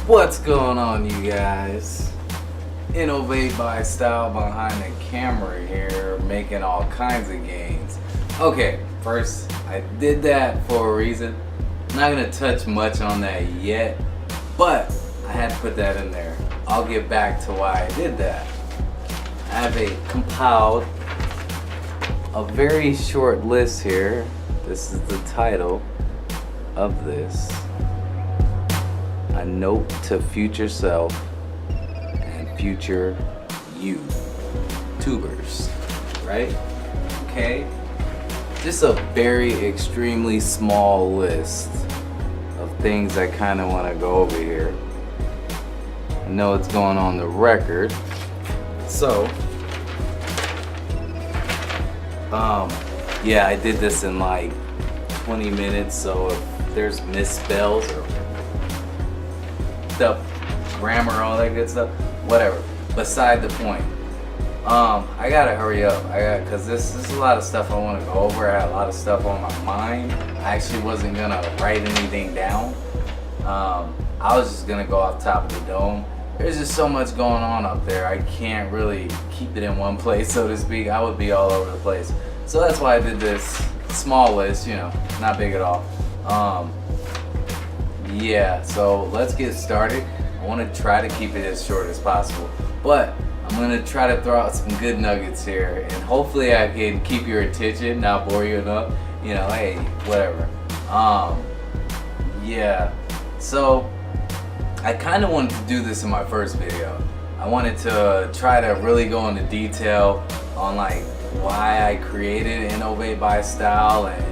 What's going on, you guys? Innovate by style behind the camera here, making all kinds of gains. Okay, first, I did that for a reason. I'm not gonna touch much on that yet, but I had to put that in there. I'll get back to why I did that. I have compiled a very short list here. This is the title of this. A note to future self and future you. Tubers, right? Okay? Just a very extremely small list of things I kind of want to go over here. I know it's going on the record. So, yeah, I did this in like 20 minutes, so if there's misspells or stuff, grammar, all that good stuff, whatever. Beside the point. I gotta hurry up. Cause this is a lot of stuff I want to go over. I had a lot of stuff on my mind. I actually wasn't gonna write anything down. I was just gonna go off top of the dome. There's just so much going on up there. I can't really keep it in one place, so to speak. I would be all over the place. So that's why I did this small list, you know, not big at all. Yeah, so let's get started. I want to try to keep it as short as possible, but I'm going to try to throw out some good nuggets here, and hopefully I can keep your attention, not bore you enough, you know, hey, whatever. Yeah, so I kind of wanted to do this in my first video. I wanted to try to really go into detail on like why I created Innovate by Style and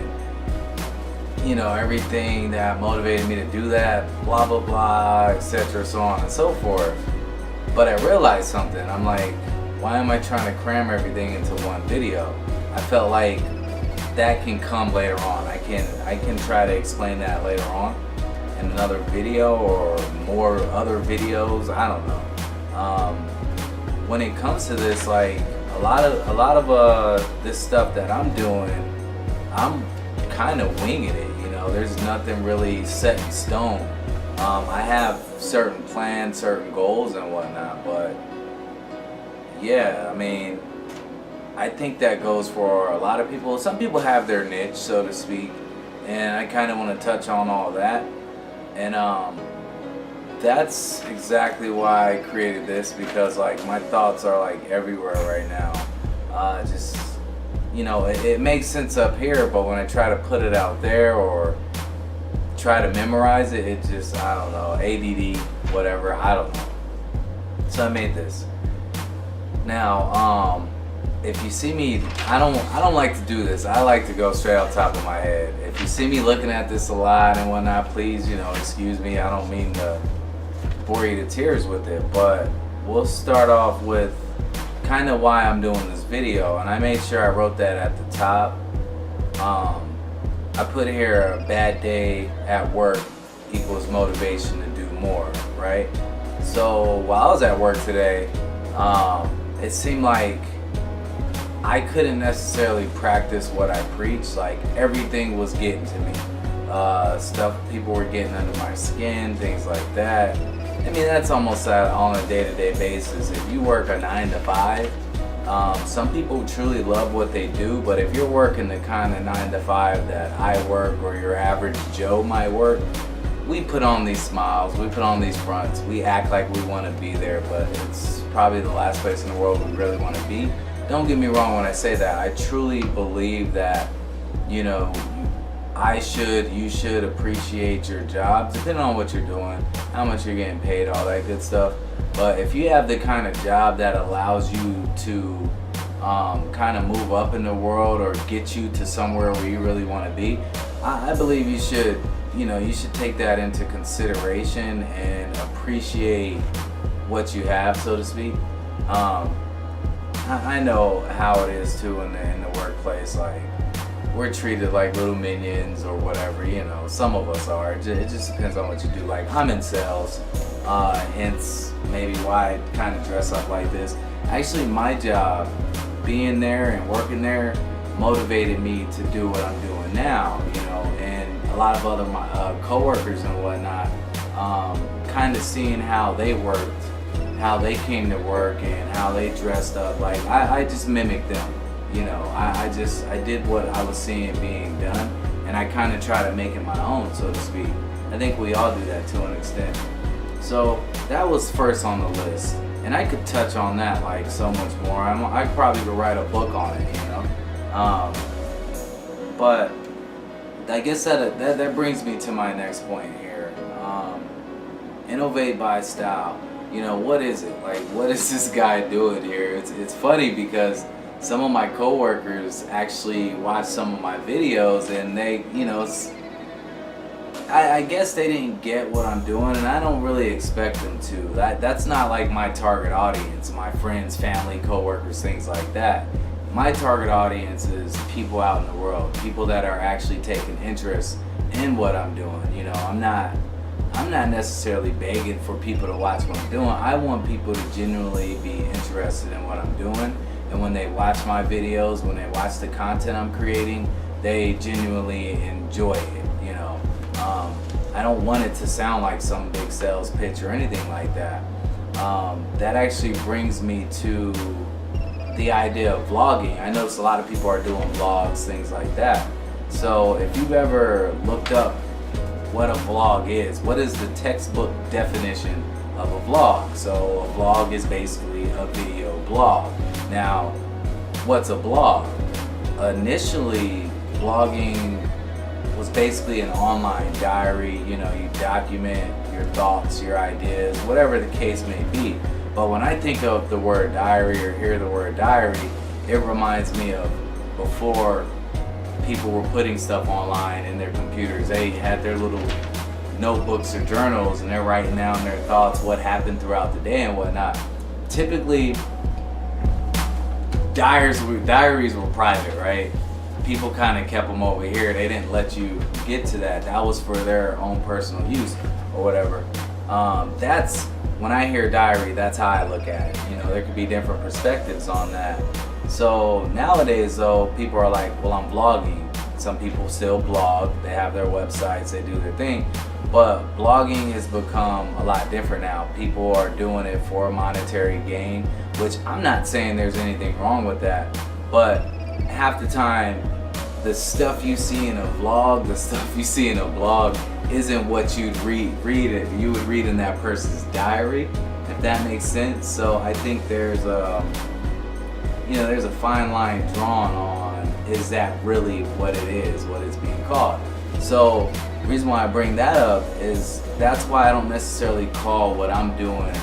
you know, everything that motivated me to do that, blah, blah, blah, etc., so on and so forth. But I realized something. I'm like, why am I trying to cram everything into one video? I felt like that can come later on. I can try to explain that later on in another video or more other videos. I don't know. When it comes to this, like a lot of this stuff that I'm doing, I'm kind of winging it. There's nothing really set in stone. I have certain plans, certain goals and whatnot, but yeah, I mean, I think that goes for a lot of people. Some people have their niche, so to speak, and I kind of want to touch on all that. And that's exactly why I created this, because like my thoughts are like everywhere right now. Just you know, it makes sense up here, but when I try to put it out there or try to memorize it, it just, I don't know, ADD, whatever, I don't know. So I made this. Now, if you see me, I don't like to do this. I like to go straight on top of my head. If you see me looking at this a lot and whatnot, please, you know, excuse me. I don't mean to bore you to tears with it, but we'll start off with kind of why I'm doing this video, and I made sure I wrote that at the top. I put here a bad day at work equals motivation to do more, right? So while I was at work today, it seemed like I couldn't necessarily practice what I preach. Like everything was getting to me. Stuff, people were getting under my skin, things like that. I mean, that's almost on a day-to-day basis. If you work a 9 to 5, some people truly love what they do, but if you're working the kind of 9 to 5 that I work or your average Joe might work, we put on these smiles, we put on these fronts, we act like we want to be there, but it's probably the last place in the world we really want to be. Don't get me wrong when I say that. I truly believe that, you know, you should appreciate your job, depending on what you're doing, how much you're getting paid, all that good stuff. But if you have the kind of job that allows you to kind of move up in the world or get you to somewhere where you really want to be, I believe you should take that into consideration and appreciate what you have, so to speak. I know how it is too in the workplace. Like, we're treated like little minions or whatever, you know. Some of us are. It just depends on what you do. Like, I'm in sales, hence maybe why I kind of dress up like this. Actually, my job, being there and working there, motivated me to do what I'm doing now, you know. And a lot of other coworkers and whatnot kind of seeing how they worked, how they came to work, and how they dressed up. Like I just mimicked them, you know. I did what I was seeing being done, and I kind of try to make it my own, so to speak. I think we all do that to an extent. So that was first on the list, and I could touch on that like so much more. I probably could write a book on it, you know. But I guess that brings me to my next point here. Innovate by style. You know, what is it? Like, what is this guy doing here? It's funny because some of my coworkers actually watch some of my videos, and they, you know, I guess they didn't get what I'm doing, and I don't really expect them to. That's not like my target audience, my friends, family, coworkers, things like that. My target audience is people out in the world, people that are actually taking interest in what I'm doing. You know, I'm not necessarily begging for people to watch what I'm doing. I want people to genuinely be interested in what I'm doing, and when they watch my videos, when they watch the content I'm creating, they genuinely enjoy it, you know. I don't want it to sound like some big sales pitch or anything like that. That actually brings me to the idea of vlogging. I notice a lot of people are doing vlogs, things like that. So if you've ever looked up what a vlog is, what is the textbook definition of a vlog? So a vlog is basically a video blog. Now, what's a blog? Initially, blogging was basically an online diary. You know, you document your thoughts, your ideas, whatever the case may be. But when I think of the word diary or hear the word diary, it reminds me of before people were putting stuff online in their computers. They had their little notebooks or journals, and they're writing down their thoughts, what happened throughout the day and whatnot. Typically, diaries were private, right? People kind of kept them over here. They didn't let you get to that. That was for their own personal use or whatever. That's when I hear diary, that's how I look at it. You know, there could be different perspectives on that. So nowadays, though, people are like, well, I'm vlogging. Some people still blog. They have their websites. They do their thing. But blogging has become a lot different now. People are doing it for a monetary gain, which I'm not saying there's anything wrong with that. But half the time, the stuff you see in a vlog, the stuff you see in a blog isn't what you'd read it. You would read in that person's diary, if that makes sense. So I think there's a fine line drawn on, is that really what it is, what it's being called? So the reason why I bring that up is that's why I don't necessarily call what I'm doing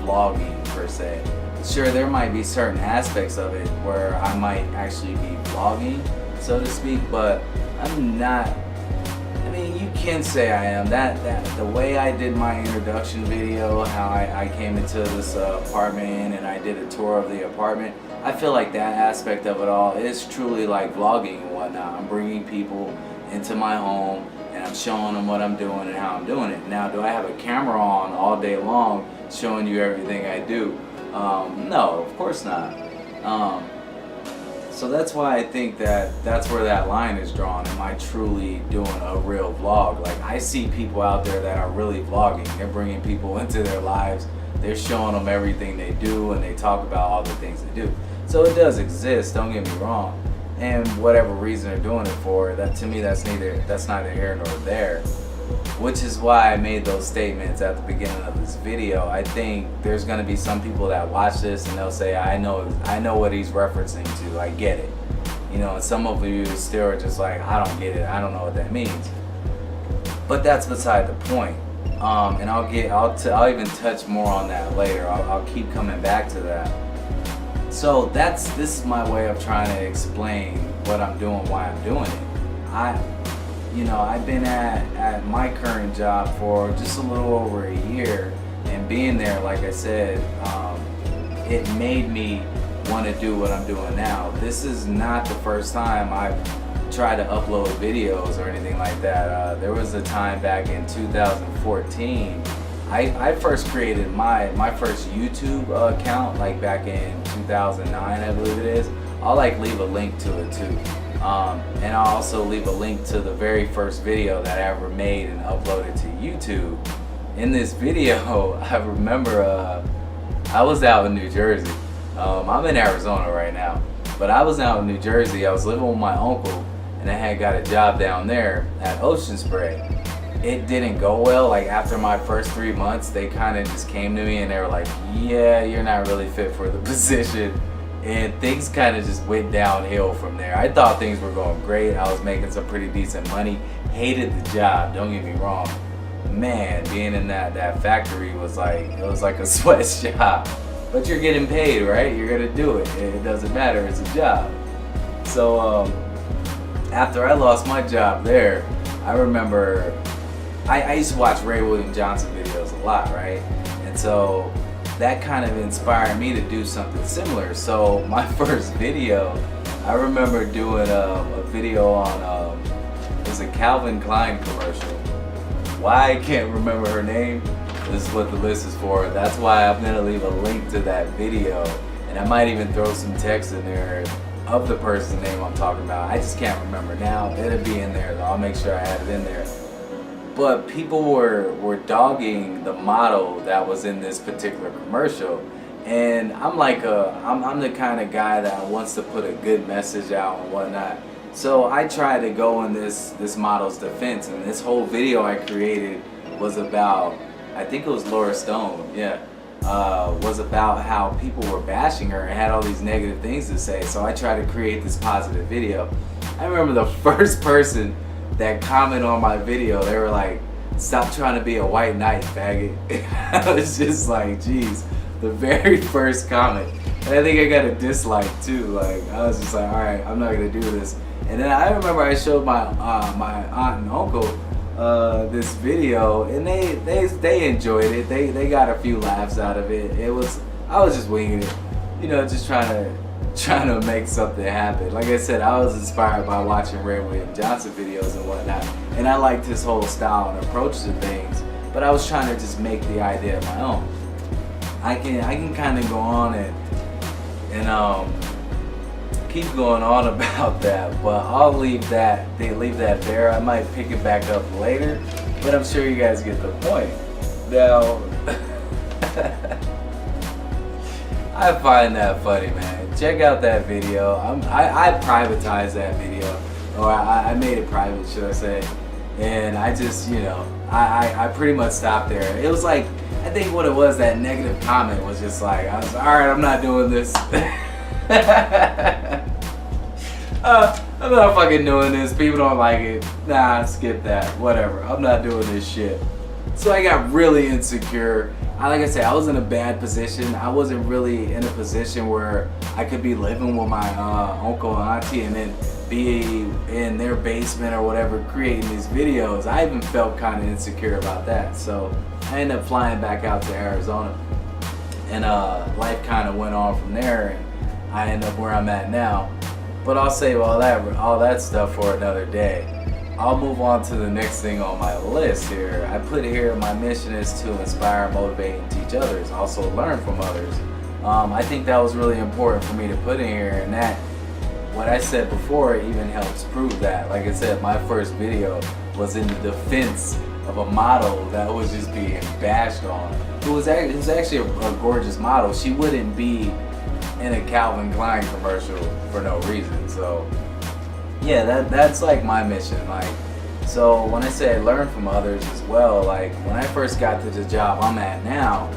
vlogging per se. Sure, there might be certain aspects of it where I might actually be vlogging, so to speak, but I'm not. I mean, you can say I am. That the way I did my introduction video, how I came into this apartment and I did a tour of the apartment, I feel like that aspect of it all is truly like vlogging and whatnot. I'm bringing people into my home and I'm showing them what I'm doing and how I'm doing it. Now, do I have a camera on all day long showing you everything I do? No, of course not. So that's why I think that's where that line is drawn. Am I truly doing a real vlog? Like, I see people out there that are really vlogging. They're bringing people into their lives. They're showing them everything they do, and they talk about all the things they do. So it does exist, don't get me wrong. And whatever reason they're doing it for, that to me, that's neither here nor there. Which is why I made those statements at the beginning of this video. I think there's gonna be some people that watch this and they'll say, I know what he's referencing to, I get it. You know, and some of you still are just like, I don't get it, I don't know what that means. But that's beside the point. And I'll even touch more on that later. I'll keep coming back to that. So this is my way of trying to explain what I'm doing, why I'm doing it. I've been at my current job for just a little over a year, and being there, like I said, it made me want to do what I'm doing now. This is not the first time I've tried to upload videos or anything like that. There was a time back in 2014, I first created my first YouTube account, like back in 2009, I believe it is. I'll leave a link to it too. And I'll also leave a link to the very first video that I ever made and uploaded to YouTube. in this video, I remember I was out in New Jersey. I'm in Arizona right now, but I was out in New Jersey. I was living with my uncle, and I had got a job down there at Ocean Spray. It didn't go well. Like after my first 3 months, they kind of just came to me and they were like, yeah, you're not really fit for the position. And things kind of just went downhill from there. I thought things were going great. I was making some pretty decent money. Hated the job, don't get me wrong. Man, being in that factory was like a sweatshop. But you're getting paid, right? You're gonna do it. It doesn't matter, it's a job. So after I lost my job there, I remember I used to watch Ray William Johnson videos a lot, right? And so that kind of inspired me to do something similar. So my first video, I remember doing a video on it was a Calvin Klein commercial. Why I can't remember her name, this is what the list is for. That's why I'm gonna leave a link to that video, and I might even throw some text in there of the person's name I'm talking about. I just can't remember now. It'll be in there though. I'll make sure I add it in there. But people were dogging the model that was in this particular commercial, and I'm like I'm the kind of guy that wants to put a good message out and whatnot. So I tried to go in this model's defense, and this whole video I created was about, I think it was Laura Stone, yeah, was about how people were bashing her and had all these negative things to say. So I tried to create this positive video. I remember the first person that commented on my video, they were like, "Stop trying to be a white knight, faggot." I was just like, geez, the very first comment. And I think I got a dislike too. Like I was just like, all right, I'm not gonna do this. And then I remember I showed my aunt and uncle this video, and they enjoyed it. They got a few laughs out of it. I was just winging it, you know, just trying to make something happen. Like I said, I was inspired by watching Ray William Johnson videos and whatnot, and I liked his whole style and approach to things. But I was trying to just make the idea my own. I can kind of go on and keep going on about that, but I'll leave that there. I might pick it back up later, but I'm sure you guys get the point. Now, I find that funny, man. Check out that video. I privatized that video, or I made it private, should I say? And I just, you know, I pretty much stopped there. It was like, I think what it was, that negative comment was just like, I was like, all right, I'm not doing this. I'm not fucking doing this. People don't like it. Nah, skip that. Whatever. I'm not doing this shit. So I got really insecure. Like I said, I was in a bad position. I wasn't really in a position where I could be living with my uncle and auntie and then be in their basement or whatever creating these videos. I even felt kind of insecure about that. So I ended up flying back out to Arizona, and life kind of went on from there, and I end up where I'm at now. But I'll save all that stuff for another day. I'll move on to the next thing on my list here. I put here, my mission is to inspire, motivate, and teach others. Also learn from others. I think that was really important for me to put in here, and that what I said before even helps prove that. Like I said, my first video was in the defense of a model that was just being bashed on. It was actually a gorgeous model. She wouldn't be in a Calvin Klein commercial for no reason. So yeah, that's like my mission. Like, so when I say I learn from others as well, like when I first got to the job I'm at now,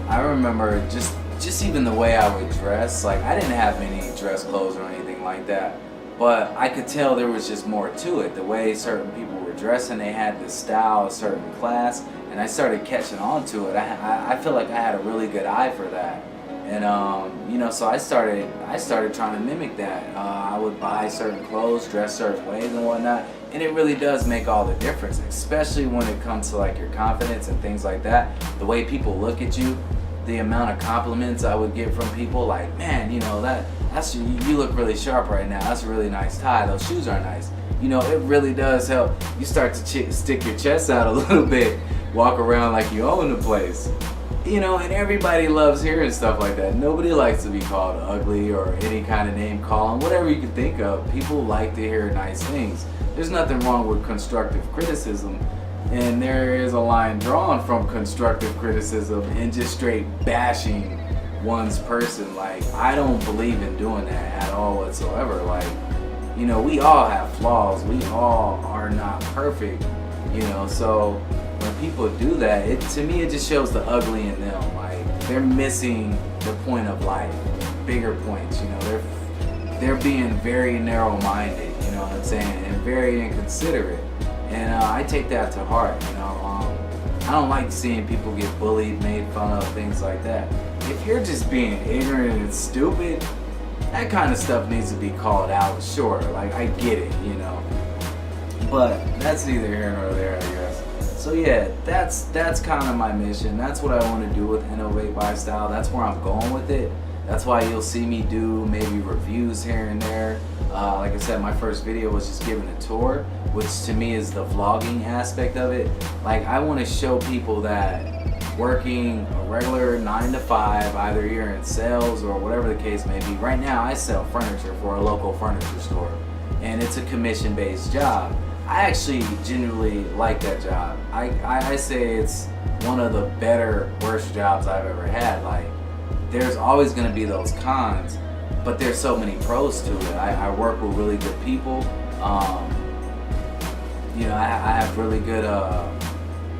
I remember just even the way I would dress. Like I didn't have any dress clothes or anything like that, but I could tell there was just more to it. The way certain people were dressing, they had this style, a certain class, and I started catching on to it. I feel like I had a really good eye for that. And you know, so I started trying to mimic that. I would buy certain clothes, dress certain ways and whatnot, and it really does make all the difference, especially when it comes to like your confidence and things like that. The way people look at you, the amount of compliments I would get from people, like, man, you know, that's you look really sharp right now. That's a really nice tie. Those shoes are nice. You know, it really does help. You start to stick your chest out a little bit, walk around like you own the place. You know, and everybody loves hearing stuff like that. Nobody likes to be called ugly or any kind of name calling, whatever you can think of. People like to hear nice things. There's nothing wrong with constructive criticism, and there is a line drawn from constructive criticism and just straight bashing one's person. Like, I don't believe in doing that at all whatsoever. Like, you know, we all have flaws. We all are not perfect, you know, so when people do that, to me it just shows the ugly in them. Like, they're missing the point of life, bigger points, you know, they're being very narrow-minded, you know what I'm saying, and very inconsiderate. And I take that to heart, you know. I don't like seeing people get bullied, made fun of, things like that. If you're just being ignorant and stupid, that kind of stuff needs to be called out, sure. Like, I get it, you know. But that's neither here nor there, I guess. So yeah, that's kind of my mission. That's what I want to do with Innovate by Style. That's where I'm going with it. That's why you'll see me do maybe reviews here and there. Like I said, my first video was just giving a tour, which to me is the vlogging aspect of it. Like, I want to show people that working a regular 9 to 5, either you're in sales or whatever the case may be. Right now I sell furniture for a local furniture store, and it's a commission-based job. I actually genuinely like that job. I say it's one of the better, worst jobs I've ever had. Like, there's always going to be those cons, but there's so many pros to it. I work with really good people. You know, I have really good. I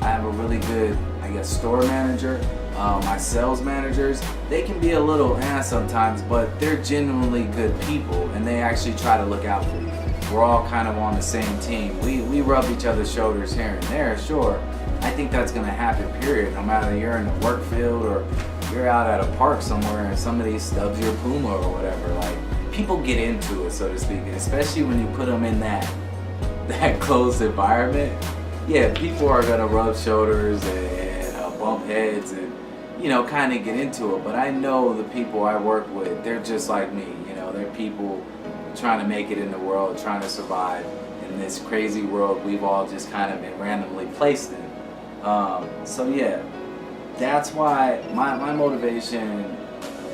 have a really good, I guess, store manager. My sales managers, they can be a little sometimes, but they're genuinely good people, and they actually try to look out for you. We're all kind of on the same team. We rub each other's shoulders here and there, sure. I think that's going to happen, period. No matter you're in the work field or you're out at a park somewhere and somebody stubs your Puma or whatever. Like, people get into it, so to speak, and especially when you put them in that closed environment. Yeah, people are going to rub shoulders and bump heads and, you know, kind of get into it. But I know the people I work with, they're just like me. You know, they're people trying to make it in the world, trying to survive in this crazy world we've all just kind of been randomly placed in. So yeah, that's why my motivation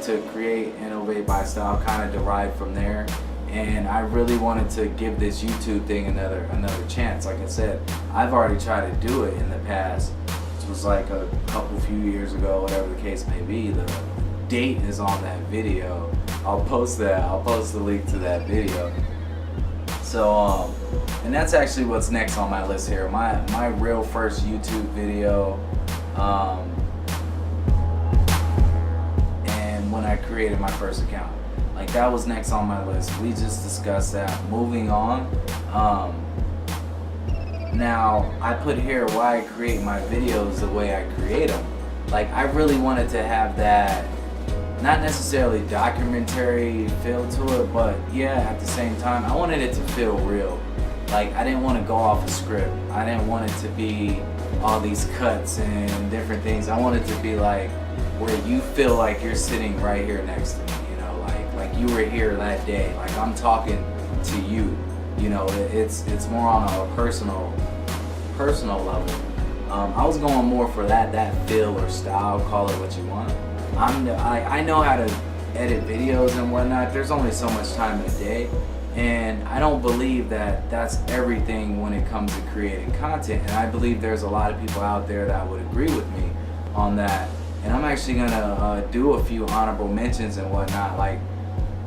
to create Innovate by Style kind of derived from there. And I really wanted to give this YouTube thing another chance. Like I said, I've already tried to do it in the past. It was like a few years ago, whatever the case may be. The date is on that video. I'll post that. I'll post the link to that video. So, and that's actually what's next on my list here. My real first YouTube video, and when I created my first account. Like, that was next on my list. We just discussed that. Moving on. Now, I put here why I create my videos the way I create them. Like, I really wanted to have that, not necessarily documentary feel to it, but yeah, at the same time, I wanted it to feel real. Like, I didn't want to go off a script. I didn't want it to be all these cuts and different things. I wanted it to be like where you feel like you're sitting right here next to me, you know, like you were here that day. Like, I'm talking to you, you know. It's more on a personal level. I was going more for that feel or style, call it what you want. I know how to edit videos and whatnot. There's only so much time in a day, and I don't believe that that's everything when it comes to creating content. And I believe there's a lot of people out there that would agree with me on that. And I'm actually gonna do a few honorable mentions and whatnot. Like,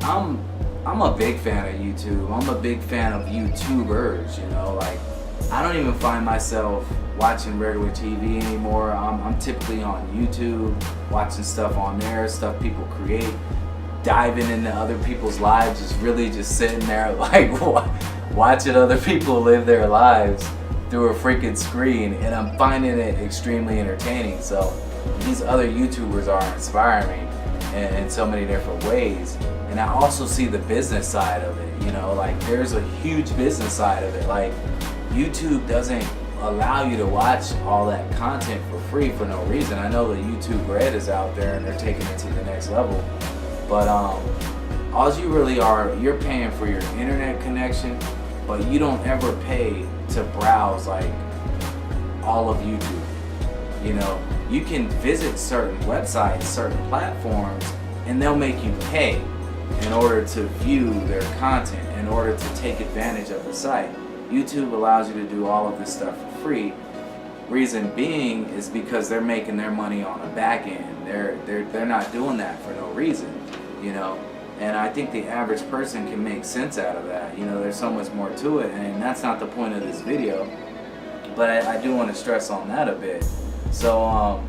I'm a big fan of YouTube. I'm a big fan of YouTubers, you know. Like, I don't even find myself watching regular TV anymore. I'm typically on YouTube, watching stuff on there, stuff people create, diving into other people's lives, just sitting there like watching other people live their lives through a freaking screen, and I'm finding it extremely entertaining. So these other YouTubers are inspiring me in so many different ways. And I also see the business side of it, you know, like there's a huge business side of it. Like, YouTube doesn't allow you to watch all that content for free for no reason. I know the YouTube Red is out there and they're taking it to the next level, but all you really are, you're paying for your internet connection, but you don't ever pay to browse like all of YouTube. You know, you can visit certain websites, certain platforms, and they'll make you pay in order to view their content, in order to take advantage of the site. YouTube allows you to do all of this stuff for free. Reason being is because they're making their money on the back end. They're not doing that for no reason, you know. And I think the average person can make sense out of that. You know, there's so much more to it, and that's not the point of this video. But I do want to stress on that a bit. So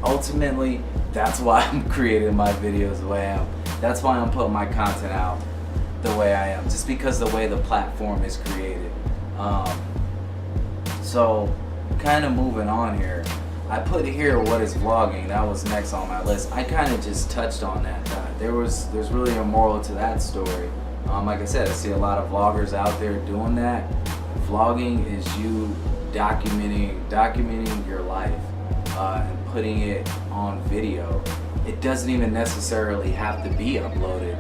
ultimately, that's why I'm creating my videos the way I am. That's why I'm putting my content out the way I am, just because the way the platform is created. So kind of moving on here, I put here what is vlogging. That was next on my list. I kind of just touched on that. There's really a moral to that story. Like I said, I see a lot of vloggers out there doing that. Vlogging is you documenting your life and putting it on video. It doesn't even necessarily have to be uploaded.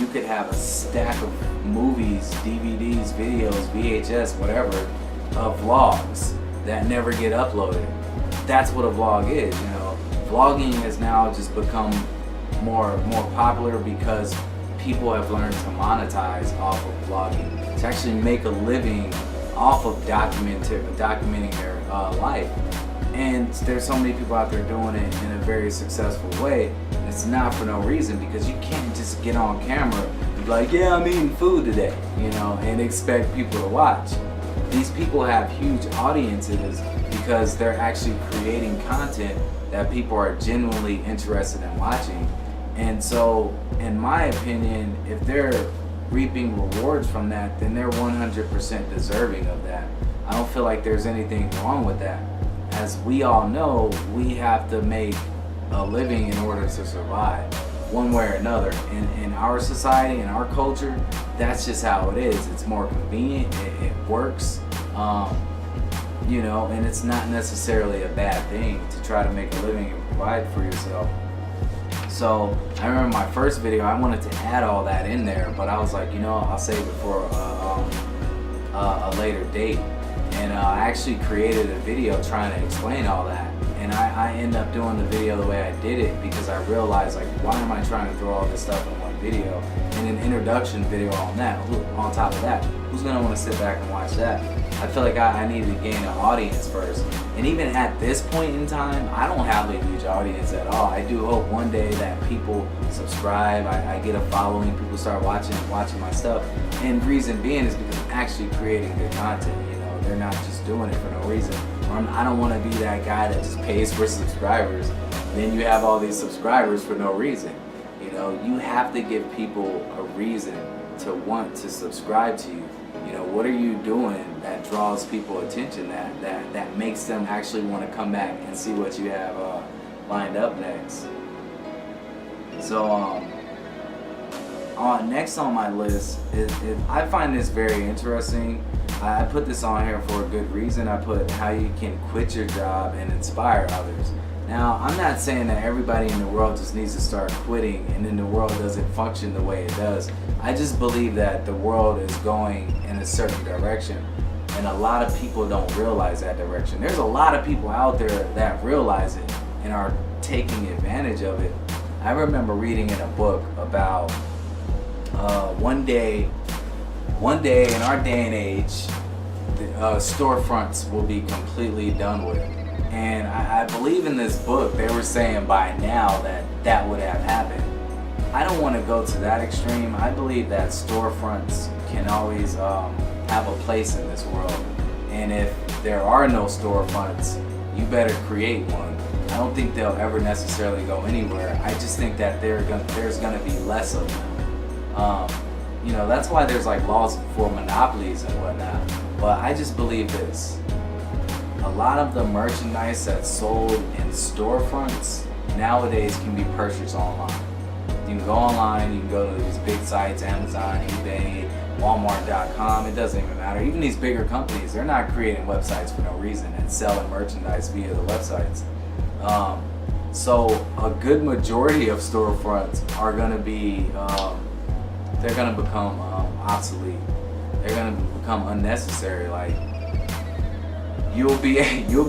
You could have a stack of movies, DVDs, videos, VHS, whatever, of vlogs that never get uploaded. That's what a vlog is, you know. Vlogging has now just become more popular because people have learned to monetize off of vlogging, to actually make a living off of documenting their life. And there's so many people out there doing it in a very successful way. And it's not for no reason, because you can't just get on camera and be like, yeah, I'm eating food today, you know, and expect people to watch. These people have huge audiences because they're actually creating content that people are genuinely interested in watching. And so, in my opinion, if they're reaping rewards from that, then they're 100% deserving of that. I don't feel like there's anything wrong with that. As we all know, we have to make a living in order to survive, one way or another. In our society, in our culture, that's just how it is. It's more convenient, it works, you know, and it's not necessarily a bad thing to try to make a living and provide for yourself. So I remember my first video, I wanted to add all that in there, but I was like, you know, I'll save it for a later date. And I actually created a video trying to explain all that. And I ended up doing the video the way I did it because I realized, like, why am I trying to throw all this stuff in one video? And an introduction video on that, on top of that, who's gonna wanna sit back and watch that? I feel like I needed to gain an audience first. And even at this point in time, I don't have a huge audience at all. I do hope one day that people subscribe, I get a following, people start watching my stuff. And reason being is because I'm actually creating good content, you know? They're not just doing it for no reason. I don't want to be that guy that just pays for subscribers. Then you have all these subscribers for no reason. You know, you have to give people a reason to want to subscribe to you. You know, what are you doing that draws people attention, that makes them actually want to come back and see what you have lined up next? So next on my list is I find this very interesting. I put this on here for a good reason. I put how you can quit your job and inspire others. Now, I'm not saying that everybody in the world just needs to start quitting and then the world doesn't function the way it does. I just believe that the world is going in a certain direction, and a lot of people don't realize that direction. There's a lot of people out there that realize it and are taking advantage of it. I remember reading in a book about one day in our day and age, storefronts will be completely done with. And I believe in this book, they were saying by now that would have happened. I don't want to go to that extreme. I believe that storefronts can always have a place in this world. And if there are no storefronts, you better create one. I don't think they'll ever necessarily go anywhere. I just think that there's going to be less of them. You know, that's why there's like laws for monopolies and whatnot. But I just believe this. A lot of the merchandise that's sold in storefronts nowadays can be purchased online. You can go online, you can go to these big sites, Amazon, eBay, Walmart.com, it doesn't even matter. Even these bigger companies, they're not creating websites for no reason and selling merchandise via the websites. So a good majority of storefronts are going to be, they're going to become obsolete. They're going to become unnecessary. Like, you'll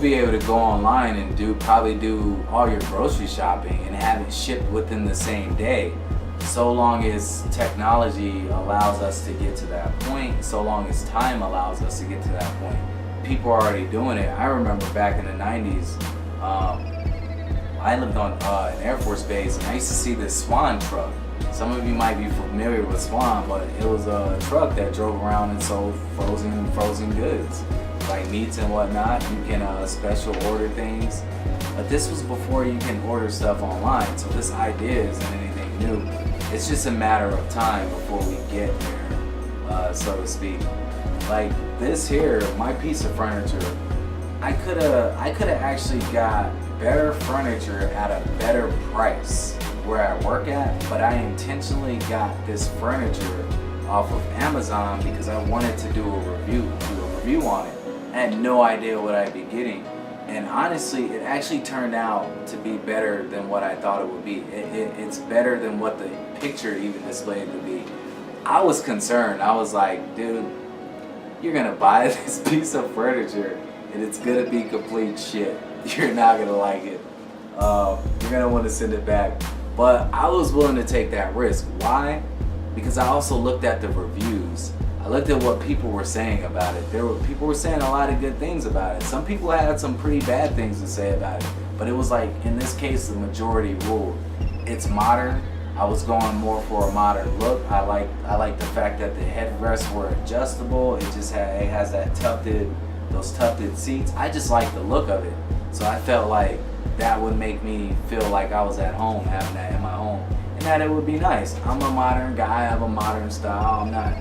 be able to go online and probably do all your grocery shopping and have it shipped within the same day. So long as technology allows us to get to that point, so long as time allows us to get to that point, people are already doing it. I remember back in the 90s, I lived on an Air Force base, and I used to see this Swan truck. Some of you might be familiar with Swan, but it was a truck that drove around and sold frozen goods, like meats and whatnot. You can special order things, but this was before you can order stuff online, so this idea isn't anything new. It's just a matter of time before we get there, so to speak. Like this here, my piece of furniture, I coulda actually got better furniture at a better price where I work at, but I intentionally got this furniture off of Amazon because I wanted to do a review on it. I had no idea what I'd be getting, and honestly, it actually turned out to be better than what I thought it would be. It's better than what the picture even displayed to be. I was concerned. I was like, dude, you're gonna buy this piece of furniture and it's gonna be complete shit. You're not gonna like it. You're gonna want to send it back. But I was willing to take that risk. Why? Because I also looked at the reviews. I looked at what people were saying about it. People were saying a lot of good things about it. Some people had some pretty bad things to say about it. But it was like, in this case, the majority ruled. It's modern. I was going more for a modern look. I like the fact that the headrests were adjustable. It has that those tufted seats. I just like the look of it. So I felt like that would make me feel like I was at home having that in my home, and that it would be nice. I'm a modern guy. I have a modern style. I'm not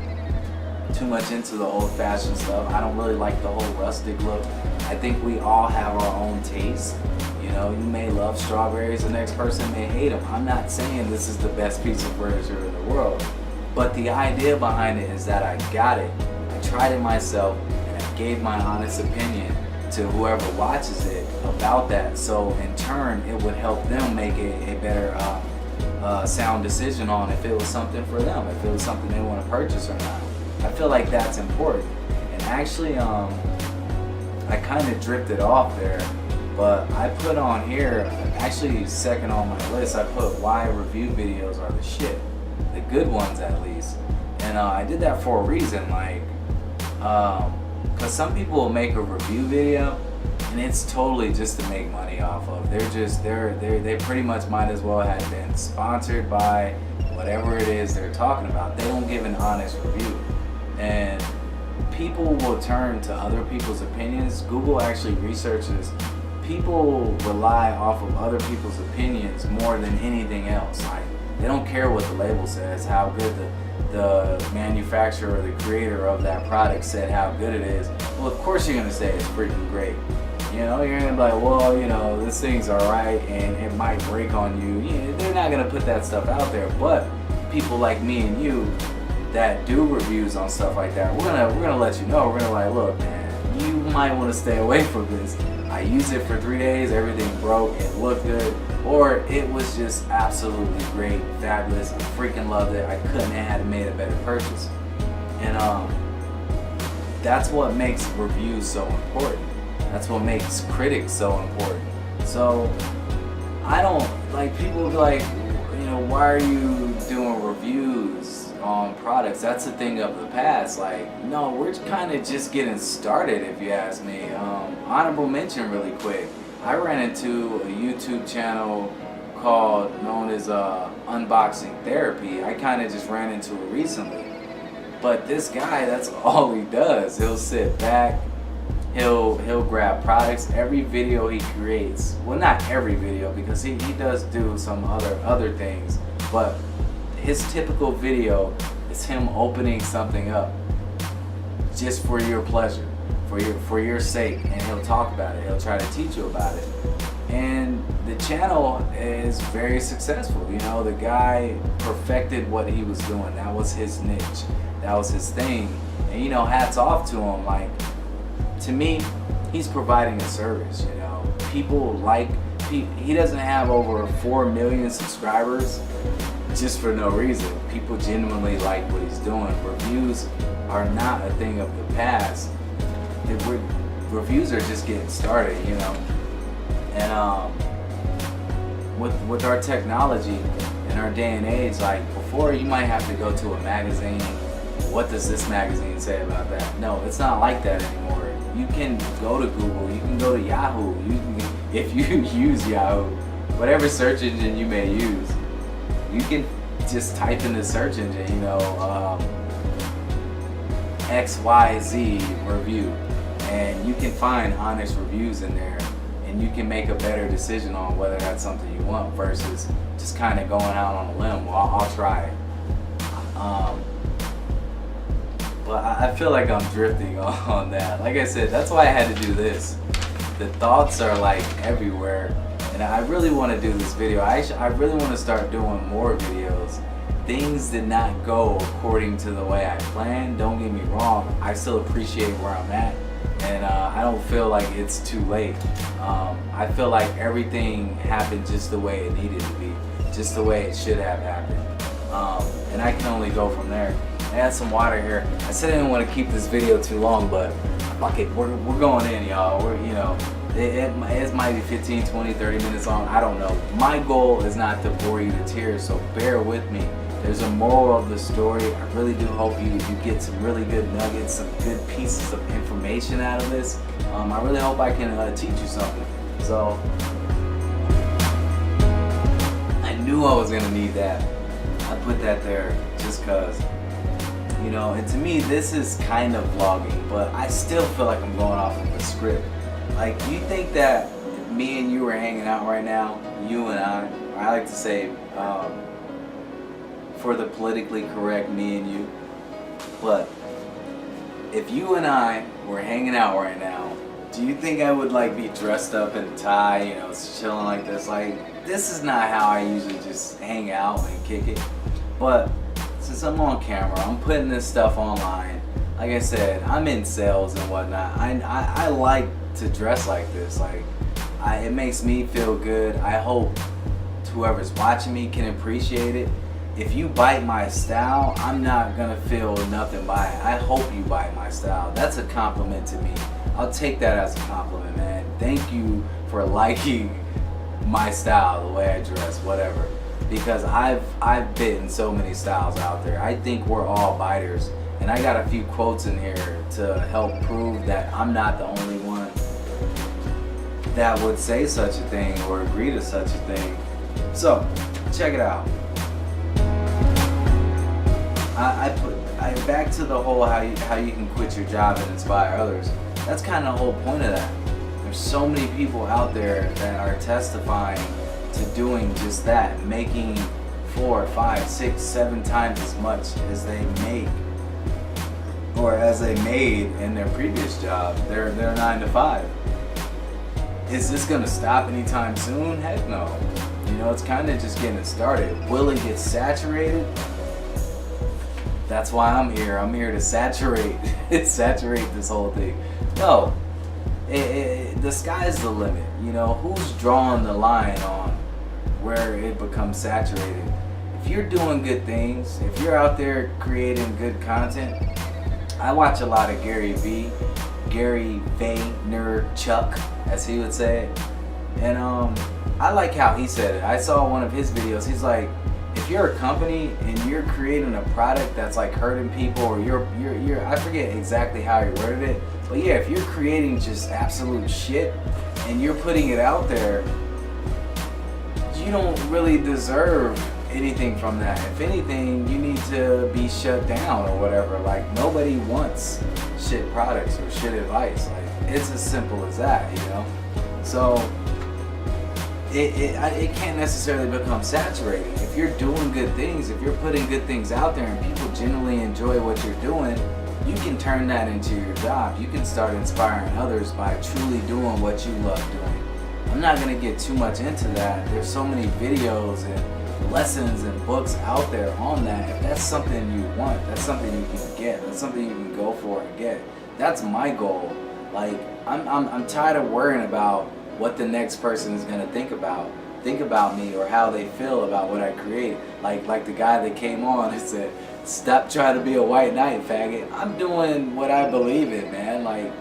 too much into the old-fashioned stuff. I don't really like the whole rustic look. I think we all have our own taste. You know, you may love strawberries, the next person may hate them. I'm not saying this is the best piece of furniture in the world, but the idea behind it is that I got it, I tried it myself, and I gave my honest opinion to whoever watches it about that. So in turn, it would help them make a better sound decision on if it was something for them, if it was something they want to purchase or not. I feel like that's important. And actually, I kind of drifted off there, but I put on here, actually second on my list, I put why review videos are the shit, the good ones at least. And I did that for a reason, like, because some people will make a review video and it's totally just to make money off of. They pretty much might as well have been sponsored by whatever it is they're talking about. They don't give an honest review. And people will turn to other people's opinions. Google actually researches, people rely off of other people's opinions more than anything else. Like, they don't care what the label says, how good the manufacturer or the creator of that product said how good it is. Well, of course you're gonna say it's freaking great. You know, you're gonna be like, well, you know, this thing's alright and it might break on you. Yeah, they're not gonna put that stuff out there. But people like me and you that do reviews on stuff like that, we're gonna let you know. We're gonna like, look, man, you might want to stay away from this. I used it for 3 days, everything broke, it looked good, or it was just absolutely great, fabulous. I freaking loved it. I couldn't have made a better purchase. And that's what makes reviews so important. That's what makes critics so important. So I don't like, people will be like, you know, why are you doing reviews on products? That's a thing of the past. Like, no, we're kind of just getting started, if you ask me. Honorable mention really quick. I ran into a YouTube channel known as Unboxing Therapy. I kind of just ran into it recently. But this guy, that's all he does. He'll sit back, he'll grab products. Every video he creates, well, not every video, because he does do some other things, but his typical video is him opening something up just for your pleasure, for your sake, and he'll talk about it. He'll try to teach you about it. And the channel is very successful. You know, the guy perfected what he was doing. That was his niche. That was his thing. And, you know, hats off to him. Like, to me, he's providing a service, you know. People like, he doesn't have over 4 million subscribers just for no reason. People genuinely like what he's doing. Reviews are not a thing of the past. reviews are just getting started, you know. And with our technology in our day and age, like before you might have to go to a magazine. What does this magazine say about that? No, it's not like that anymore. You can go to Google, you can go to Yahoo, you can, if you use Yahoo, whatever search engine you may use, you can just type in the search engine, you know, XYZ review, and you can find honest reviews in there, and you can make a better decision on whether that's something you want versus just kind of going out on a limb. Well, I'll try it. But I feel like I'm drifting on that. Like I said, that's why I had to do this. The thoughts are like everywhere, and I really want to do this video. I really want to start doing more videos. Things did not go according to the way I planned. Don't get me wrong. I still appreciate where I'm at, and I don't feel like it's too late. I feel like everything happened just the way it needed to be, just the way it should have happened, and I can only go from there. I had some water here. I said I didn't want to keep this video too long, but fuck it, we're going in, y'all. We're, you know, it might be 15, 20, 30 minutes long. I don't know. My goal is not to bore you to tears, so bear with me. There's a moral of the story. I really do hope you get some really good nuggets, some good pieces of information out of this. I really hope I can teach you something. So I knew I was gonna need that. I put that there just cause. You know, and to me, this is kind of vlogging, but I still feel like I'm going off of a script. Like, you think that if me and you were hanging out right now, you and I like to say, for the politically correct, me and you, but if you and I were hanging out right now, do you think I would like be dressed up in a tie, you know, chilling like this? Like, this is not how I usually just hang out and kick it. But since I'm on camera, I'm putting this stuff online. Like I said, I'm in sales and whatnot. I like to dress like this. Like, it makes me feel good. I hope whoever's watching me can appreciate it. If you bite my style, I'm not gonna feel nothing by it. I hope you bite my style. That's a compliment to me. I'll take that as a compliment, man. Thank you for liking my style, the way I dress, whatever. Because I've bitten so many styles out there. I think we're all biters, and I got a few quotes in here to help prove that I'm not the only one that would say such a thing or agree to such a thing. So check it out. I back to the whole how you can quit your job and inspire others. That's kind of the whole point of that. There's so many people out there that are testifying to doing just that, making 4, 5, 6, 7 times as much as they make or as they made in their previous job, their 9 to 5. Is this gonna stop anytime soon? Heck no. You know, it's kind of just getting started. Will it get saturated? That's why I'm here. I'm here to saturate this whole thing. No, the sky's the limit. You know, who's drawing the line on where it becomes saturated? If you're doing good things, if you're out there creating good content, I watch a lot of Gary Vaynerchuk, as he would say it, and I like how he said it. I saw one of his videos. He's like, if you're a company and you're creating a product that's like hurting people, or you're I forget exactly how he worded it, but yeah, if you're creating just absolute shit and you're putting it out there, you don't really deserve anything from that. If anything, you need to be shut down or whatever. Like, nobody wants shit products or shit advice. Like, it's as simple as that, you know? So it can't necessarily become saturating. If you're doing good things, if you're putting good things out there and people genuinely enjoy what you're doing, you can turn that into your job. You can start inspiring others by truly doing what you love doing. I'm not gonna get too much into that. There's so many videos and lessons and books out there on that. If that's something you want, that's something you can get. That's something you can go for and get. That's my goal. Like, I'm tired of worrying about what the next person is gonna think about me or how they feel about what I create. Like the guy that came on and said, "Stop trying to be a white knight, faggot." I'm doing what I believe in, man. Like,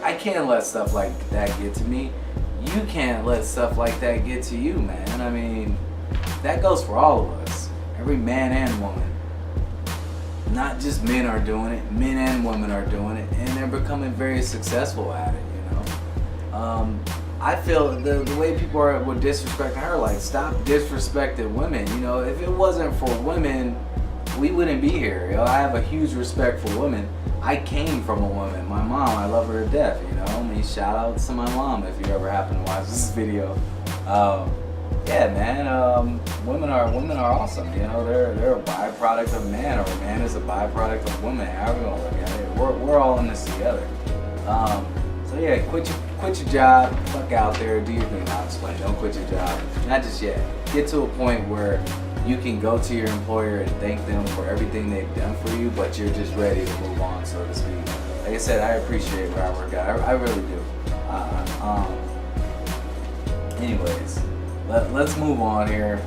I can't let stuff like that get to me. You can't let stuff like that get to you, man. I mean, that goes for all of us. Every man and woman. Not just men are doing it, men and women are doing it, and they're becoming very successful at it, you know. I feel the way people were disrespecting her, like, stop disrespecting women. You know, if it wasn't for women, we wouldn't be here. You know, I have a huge respect for women. I came from a woman. My mom, I love her to death, you know. I mean, shout out to my mom if you ever happen to watch this video. Yeah, man, women are awesome. You know, they're a byproduct of man, or man is a byproduct of woman. However you want to look at it, we're all in this together. So yeah, quit your job, fuck out there, do your thing. I'll explain. Don't quit your job, not just yet. Get to a point where you can go to your employer and thank them for everything they've done for you, but you're just ready to move on, so to speak. Like I said, I appreciate where I work at. I really do. Anyways, let's move on here.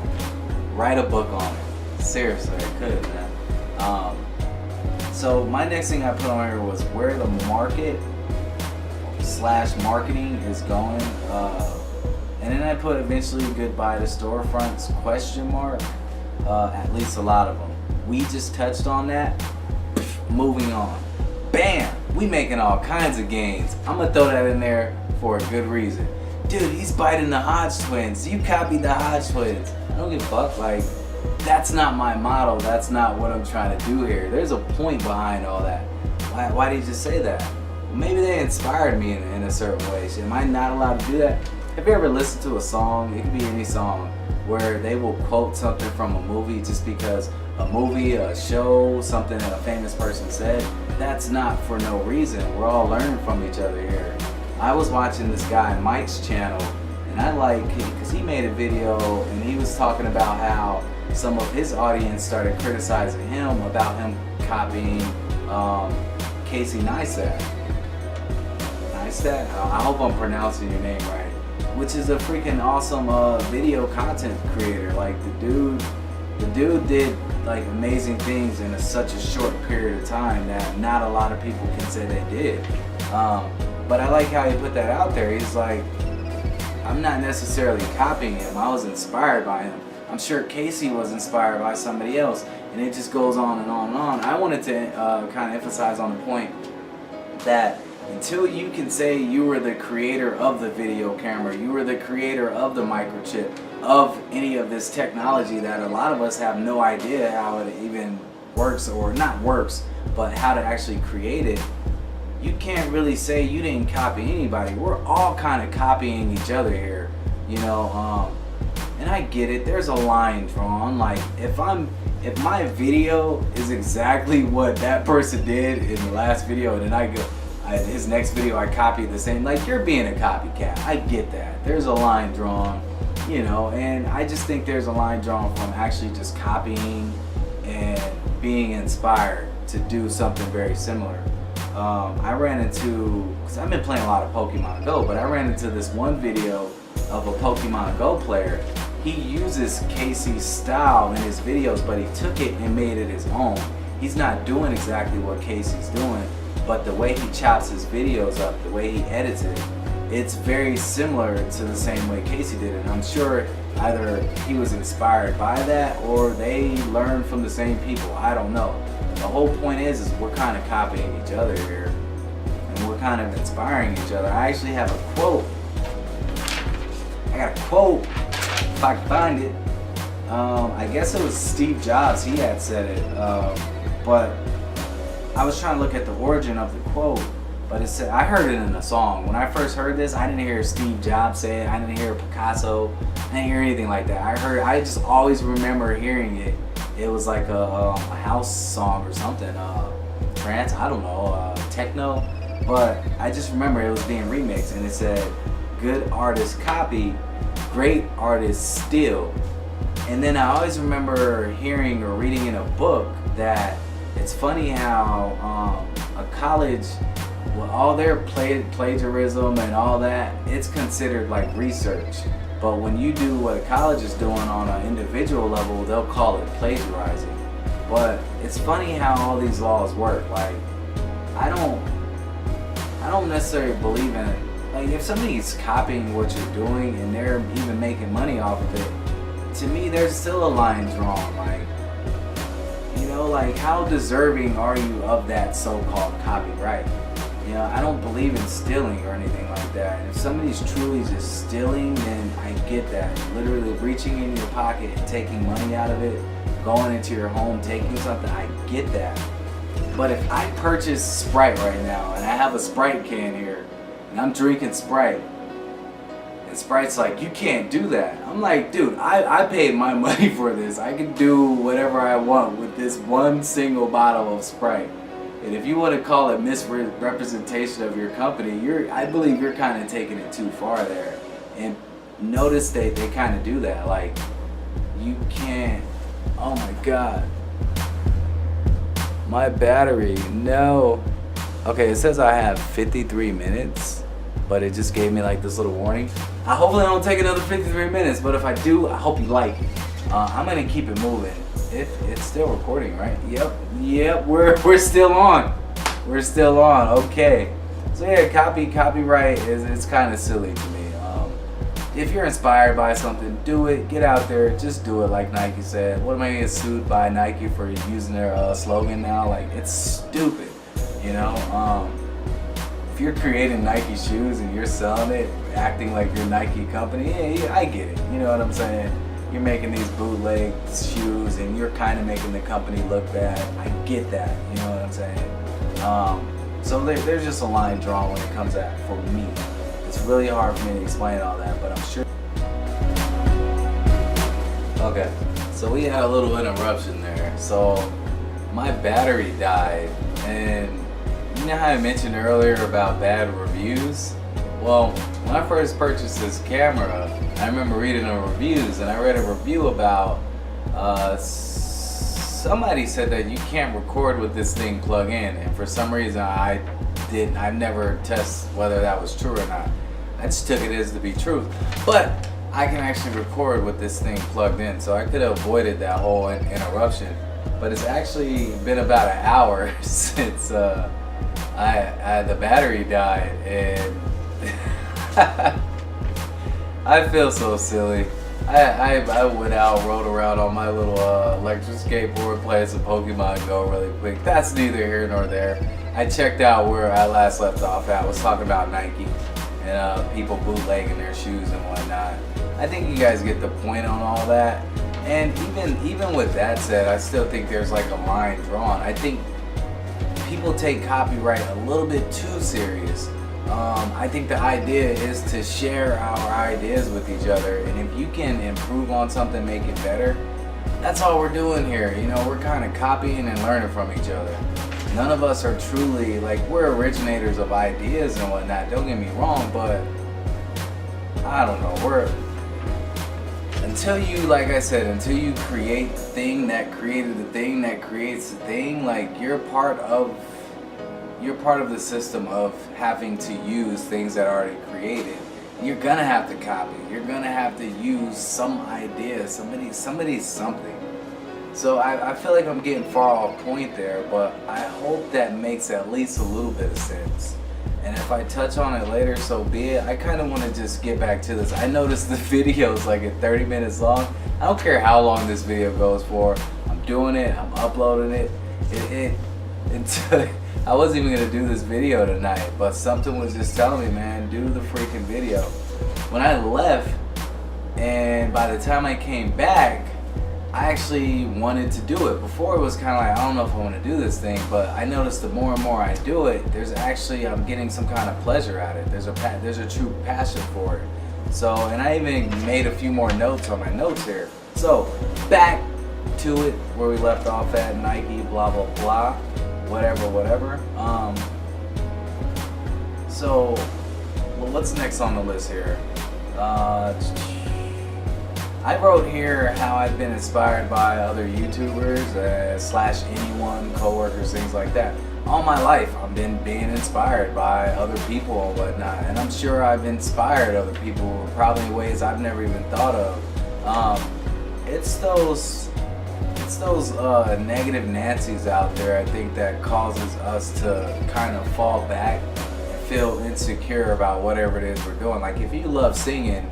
Write a book on it. Seriously, I could, man. So my next thing I put on here was where the market / marketing is going. And then I put eventually goodbye to storefronts, ? At least a lot of them. We just touched on that. Moving on. Bam! We making all kinds of gains. I'm gonna throw that in there for a good reason. Dude, he's biting the Hodge twins. You copied the Hodge twins. I don't give a fuck. Like, that's not my model. That's not what I'm trying to do here. There's a point behind all that. Why did you just say that? Maybe they inspired me in a certain way. Am I not allowed to do that? Have you ever listened to a song, it could be any song, where they will quote something from a movie just because a movie, a show, something that a famous person said? That's not for no reason. We're all learning from each other here. I was watching this guy, Mike's channel, and I like, because he made a video and he was talking about how some of his audience started criticizing him about him copying Casey Niestat. I hope I'm pronouncing your name right. Which is a freaking awesome video content creator. Like, the dude did like amazing things in such a short period of time that not a lot of people can say they did. But I like how he put that out there. He's like, I'm not necessarily copying him. I was inspired by him. I'm sure Casey was inspired by somebody else, and it just goes on and on and on. I wanted to kind of emphasize on the point that until you can say you were the creator of the video camera, you were the creator of the microchip, of any of this technology that a lot of us have no idea how it even works, or not works, but how to actually create it, you can't really say you didn't copy anybody. We're all kind of copying each other here, you know. And I get it, there's a line drawn. Like, if my video is exactly what that person did in the last video, and then I go, his next video I copied the same, like, you're being a copycat. I get that. There's a line drawn, you know, and I just think there's a line drawn from actually just copying and being inspired to do something very similar. I ran into, because I've been playing a lot of Pokemon Go, but I ran into this one video of a Pokemon Go player. He uses Casey's style in his videos, but he took it and made it his own. He's not doing exactly what Casey's doing, but the way he chops his videos up, the way he edits it, it's very similar to the same way Casey did it. I'm sure either he was inspired by that or they learned from the same people. I don't know. The whole point is we're kind of copying each other here, and we're kind of inspiring each other. I actually have a quote. I got a quote, if I can find it. I guess it was Steve Jobs, he had said it, but I was trying to look at the origin of the quote, but it said, I heard it in a song. When I first heard this, I didn't hear Steve Jobs say it, I didn't hear Picasso, I didn't hear anything like that. I just always remember hearing it. It was like a house song or something, trance, I don't know, techno, but I just remember it was being remixed, and it said, good artists copy, great artists steal. And then I always remember hearing or reading in a book that it's funny how a college, with all their plagiarism and all that, it's considered like research. But when you do what a college is doing on an individual level, they'll call it plagiarizing. But it's funny how all these laws work. Like, I don't I don't necessarily believe in it. Like, if somebody's copying what you're doing and they're even making money off of it, to me, there's still a line drawn. Like, you know, like, how deserving are you of that so-called copyright? You know, I don't believe in stealing or anything like that. And if somebody's truly just stealing, then I get that. Literally reaching in your pocket and taking money out of it, going into your home, taking something, I get that. But if I purchase Sprite right now, and I have a Sprite can here, and I'm drinking Sprite, and Sprite's like, you can't do that. I'm like, dude, I paid my money for this. I can do whatever I want with this one single bottle of Sprite. And if you want to call it misrepresentation of your company, I believe you're kind of taking it too far there. And notice they kind of do that. Like, you can't, oh my God. My battery, no. Okay, it says I have 53 minutes, but it just gave me like this little warning. I hopefully don't take another 53 minutes, but if I do, I hope you like it. I'm gonna keep it moving. If it's still recording, right? Yep, we're still on. We're still on, okay. So yeah, copyright it's kind of silly to me. If you're inspired by something, do it, get out there, just do it like Nike said. What am I gonna get sued by Nike for using their slogan now? Like, it's stupid, you know? If you're creating Nike shoes and you're selling it, acting like you're Nike company, yeah, I get it, you know what I'm saying? You're making these bootleg shoes and you're kind of making the company look bad. I get that, you know what I'm saying? So there's just a line drawn when it comes to that for me. It's really hard for me to explain all that, but I'm sure. Okay, so we had a little interruption there. So my battery died, and you know how I mentioned earlier about bad reviews? Well, when I first purchased this camera, I remember reading the reviews, and I read a review about somebody said that you can't record with this thing plugged in, and for some reason I've never tested whether that was true or not. I just took it as to be true, but I can actually record with this thing plugged in, so I could have avoided that whole interruption. But it's actually been about an hour since the battery died, and I feel so silly. I went out, rode around on my little electric skateboard, playing some Pokemon Go really quick. That's neither here nor there. I checked out where I last left off at. I was talking about Nike and people bootlegging their shoes and whatnot. I think you guys get the point on all that. And even with that said, I still think there's like a line drawn. I think people take copyright a little bit too serious. I think the idea is to share our ideas with each other, and if you can improve on something, make it better, that's all we're doing here. You know, we're kind of copying and learning from each other. None of us are truly, like, we're originators of ideas and whatnot, don't get me wrong, but I don't know, until you, like I said, until you create the thing that created the thing that creates the thing, like, you're part of the system of having to use things that are already created. You're gonna have to copy. You're gonna have to use some idea, somebody's something. So I feel like I'm getting far off point there, but I hope that makes at least a little bit of sense. And if I touch on it later, so be it. I kind of want to just get back to this. I noticed the video is like at 30 minutes long. I don't care how long this video goes for. I'm doing it. I'm uploading it. I wasn't even gonna do this video tonight, but something was just telling me, man, do the freaking video. When I left, and by the time I came back, I actually wanted to do it. Before it was kind of like, I don't know if I want to do this thing, but I noticed the more and more I do it, I'm getting some kind of pleasure out of it. There's a true passion for it. So, and I even made a few more notes on my notes here. So, back to it where we left off at, Nike, blah, blah, blah. Whatever. So, well, what's next on the list here? I wrote here how I've been inspired by other YouTubers, slash anyone, coworkers, things like that. All my life, I've been being inspired by other people and whatnot, and I'm sure I've inspired other people probably in ways I've never even thought of. It's those negative Nancy's out there, I think, that causes us to kind of fall back and feel insecure about whatever it is we're doing. Like if you love singing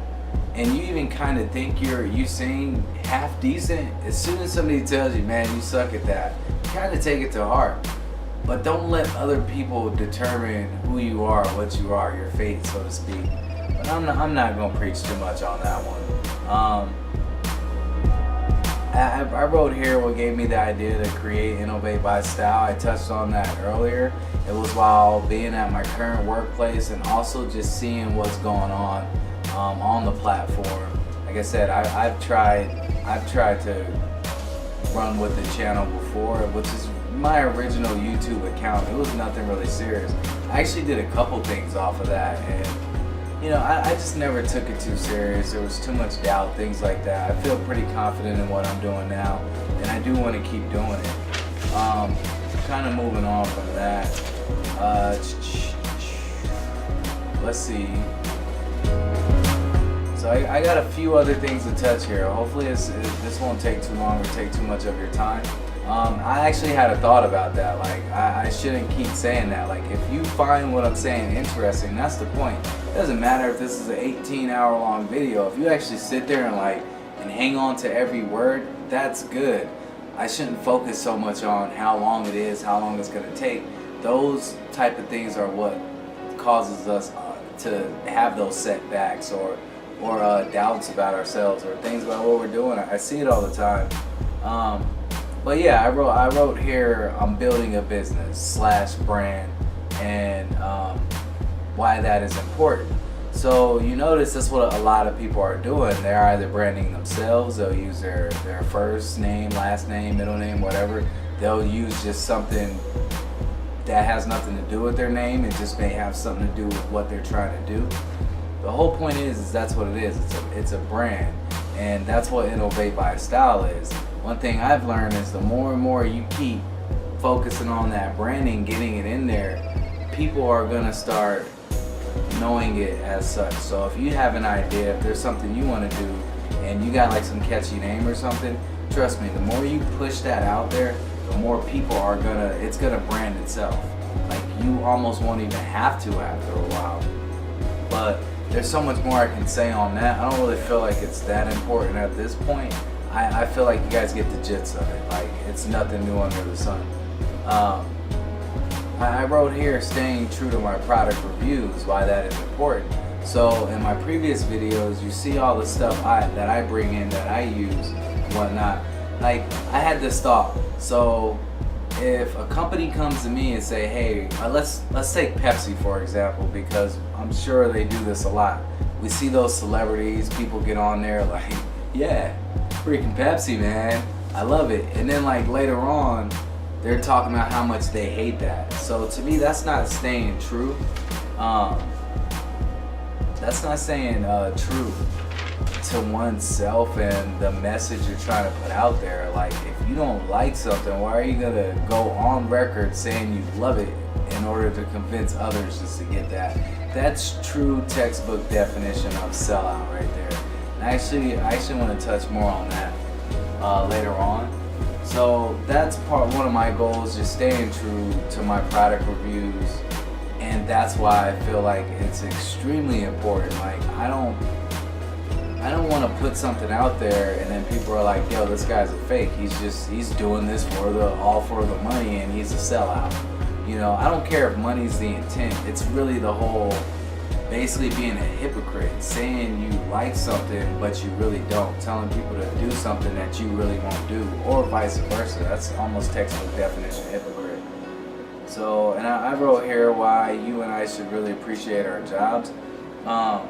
and you even kind of think you sing half decent, as soon as somebody tells you, man, you suck at that, kind of take it to heart. But don't let other people determine who you are, what you are, your fate, so to speak. But I'm not gonna preach too much on that one. I wrote here what gave me the idea to create Innovate by Style. I touched on that earlier. It was while being at my current workplace and also just seeing what's going on the platform. Like I said, I've tried to run with the channel before, which is my original YouTube account. It was nothing really serious. I actually did a couple things off of that, and you know, I just never took it too serious. There was too much doubt, things like that. I feel pretty confident in what I'm doing now, and I do want to keep doing it. Kind of moving on from that. Let's see. So I got a few other things to touch here. Hopefully this won't take too long or take too much of your time. I actually had a thought about that. Like I shouldn't keep saying that. Like if you find what I'm saying interesting, that's the point. It doesn't matter if this is an 18-hour long video. If you actually sit there and hang on to every word, that's good. I shouldn't focus so much on how long it is, how long it's gonna take. Those type of things are what causes us to have those setbacks or doubts about ourselves or things about what we're doing. I see it all the time. But yeah, I wrote here, I'm building a business / brand, and why that is important. So you notice that's what a lot of people are doing. They're either branding themselves, they'll use their first name, last name, middle name, whatever. They'll use just something that has nothing to do with their name. It just may have something to do with what they're trying to do. The whole point is that's what it is. It's a brand, and that's what Innovate by Style is. One thing I've learned is the more and more you keep focusing on that branding, getting it in there, people are gonna start knowing it as such. So if you have an idea, if there's something you want to do, and you got like some catchy name or something, trust me, the more you push that out there, the more people it's gonna brand itself. Like you almost won't even have to after a while. But there's so much more I can say on that. I don't really feel like it's that important at this point. I feel like you guys get the gist of it. Like it's nothing new under the sun. I wrote here, staying true to my product reviews, why that is important. So in my previous videos, you see all the stuff that I bring in, that I use and whatnot. Like I had this thought. So if a company comes to me and say, hey, let's take Pepsi for example, because I'm sure they do this a lot. We see those celebrities, people get on there like, yeah, freaking Pepsi, man, I love it. And then like later on, they're talking about how much they hate that. So to me, that's not staying true. That's not saying true to oneself and the message you're trying to put out there. Like if you don't like something, why are you gonna go on record saying you love it in order to convince others just to get that? That's true textbook definition of sellout right there. And I actually want to touch more on that later on. So that's one of my goals, just staying true to my product reviews, and that's why I feel like it's extremely important. Like I don't want to put something out there and then people are like, yo, this guy's a fake. He's doing this all for the money and he's a sellout. You know, I don't care if money's the intent. It's really the whole basically being a hypocrite, saying you like something but you really don't, telling people to do something that you really won't do, or vice versa. That's almost textbook definition of hypocrite. So, and I wrote here why you and I should really appreciate our jobs. I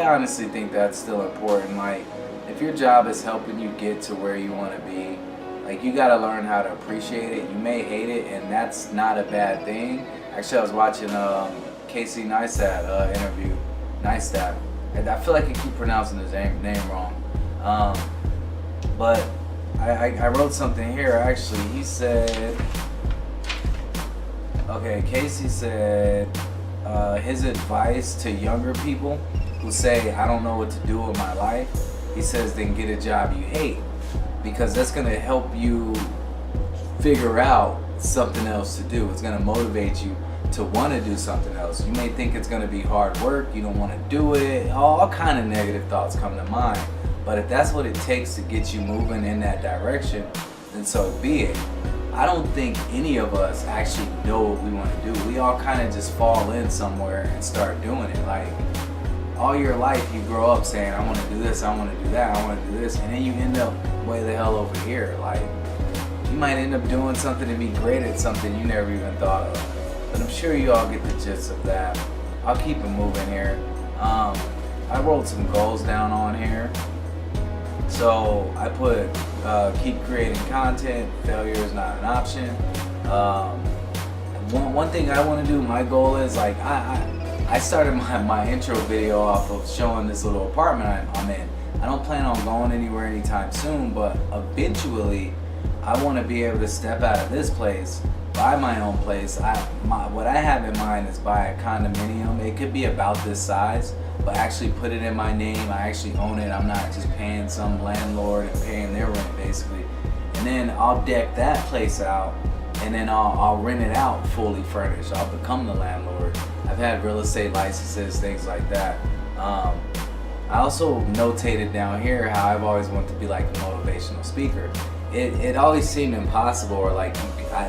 honestly think that's still important. Like, if your job is helping you get to where you want to be, like, you got to learn how to appreciate it. You may hate it, and that's not a bad thing. Actually, I was watching Niestat interview. Niestat. I feel like I keep pronouncing his name wrong. But I wrote something here. Actually, he said, okay, Casey said his advice to younger people who say, I don't know what to do with my life, he says, then get a job you hate, because that's going to help you figure out something else to do. It's going to motivate you to want to do something else. You may think it's going to be hard work, you don't want to do it, all kind of negative thoughts come to mind. But if that's what it takes to get you moving in that direction, then so be it. I don't think any of us actually know what we want to do. We all kind of just fall in somewhere and start doing it. Like, all your life you grow up saying, I want to do this, I want to do that, I want to do this, and then you end up way the hell over here. Like, you might end up doing something and be great at something you never even thought of. But I'm sure you all get the gist of that. I'll keep it moving here. I wrote some goals down on here. So I put keep creating content, failure is not an option. One thing I want to do, my goal is, like, I started my intro video off of showing this little apartment I'm in. I don't plan on going anywhere anytime soon, but eventually I want to be able to step out of this place, buy my own place. What I have in mind is buy a condominium. It could be about this size, but actually put it in my name. I actually own it. I'm not just paying some landlord and paying their rent, basically. And then I'll deck that place out, and then I'll rent it out fully furnished. I'll become the landlord. I've had real estate licenses, things like that. I also notated down here how I've always wanted to be like a motivational speaker. It always seemed impossible, or like I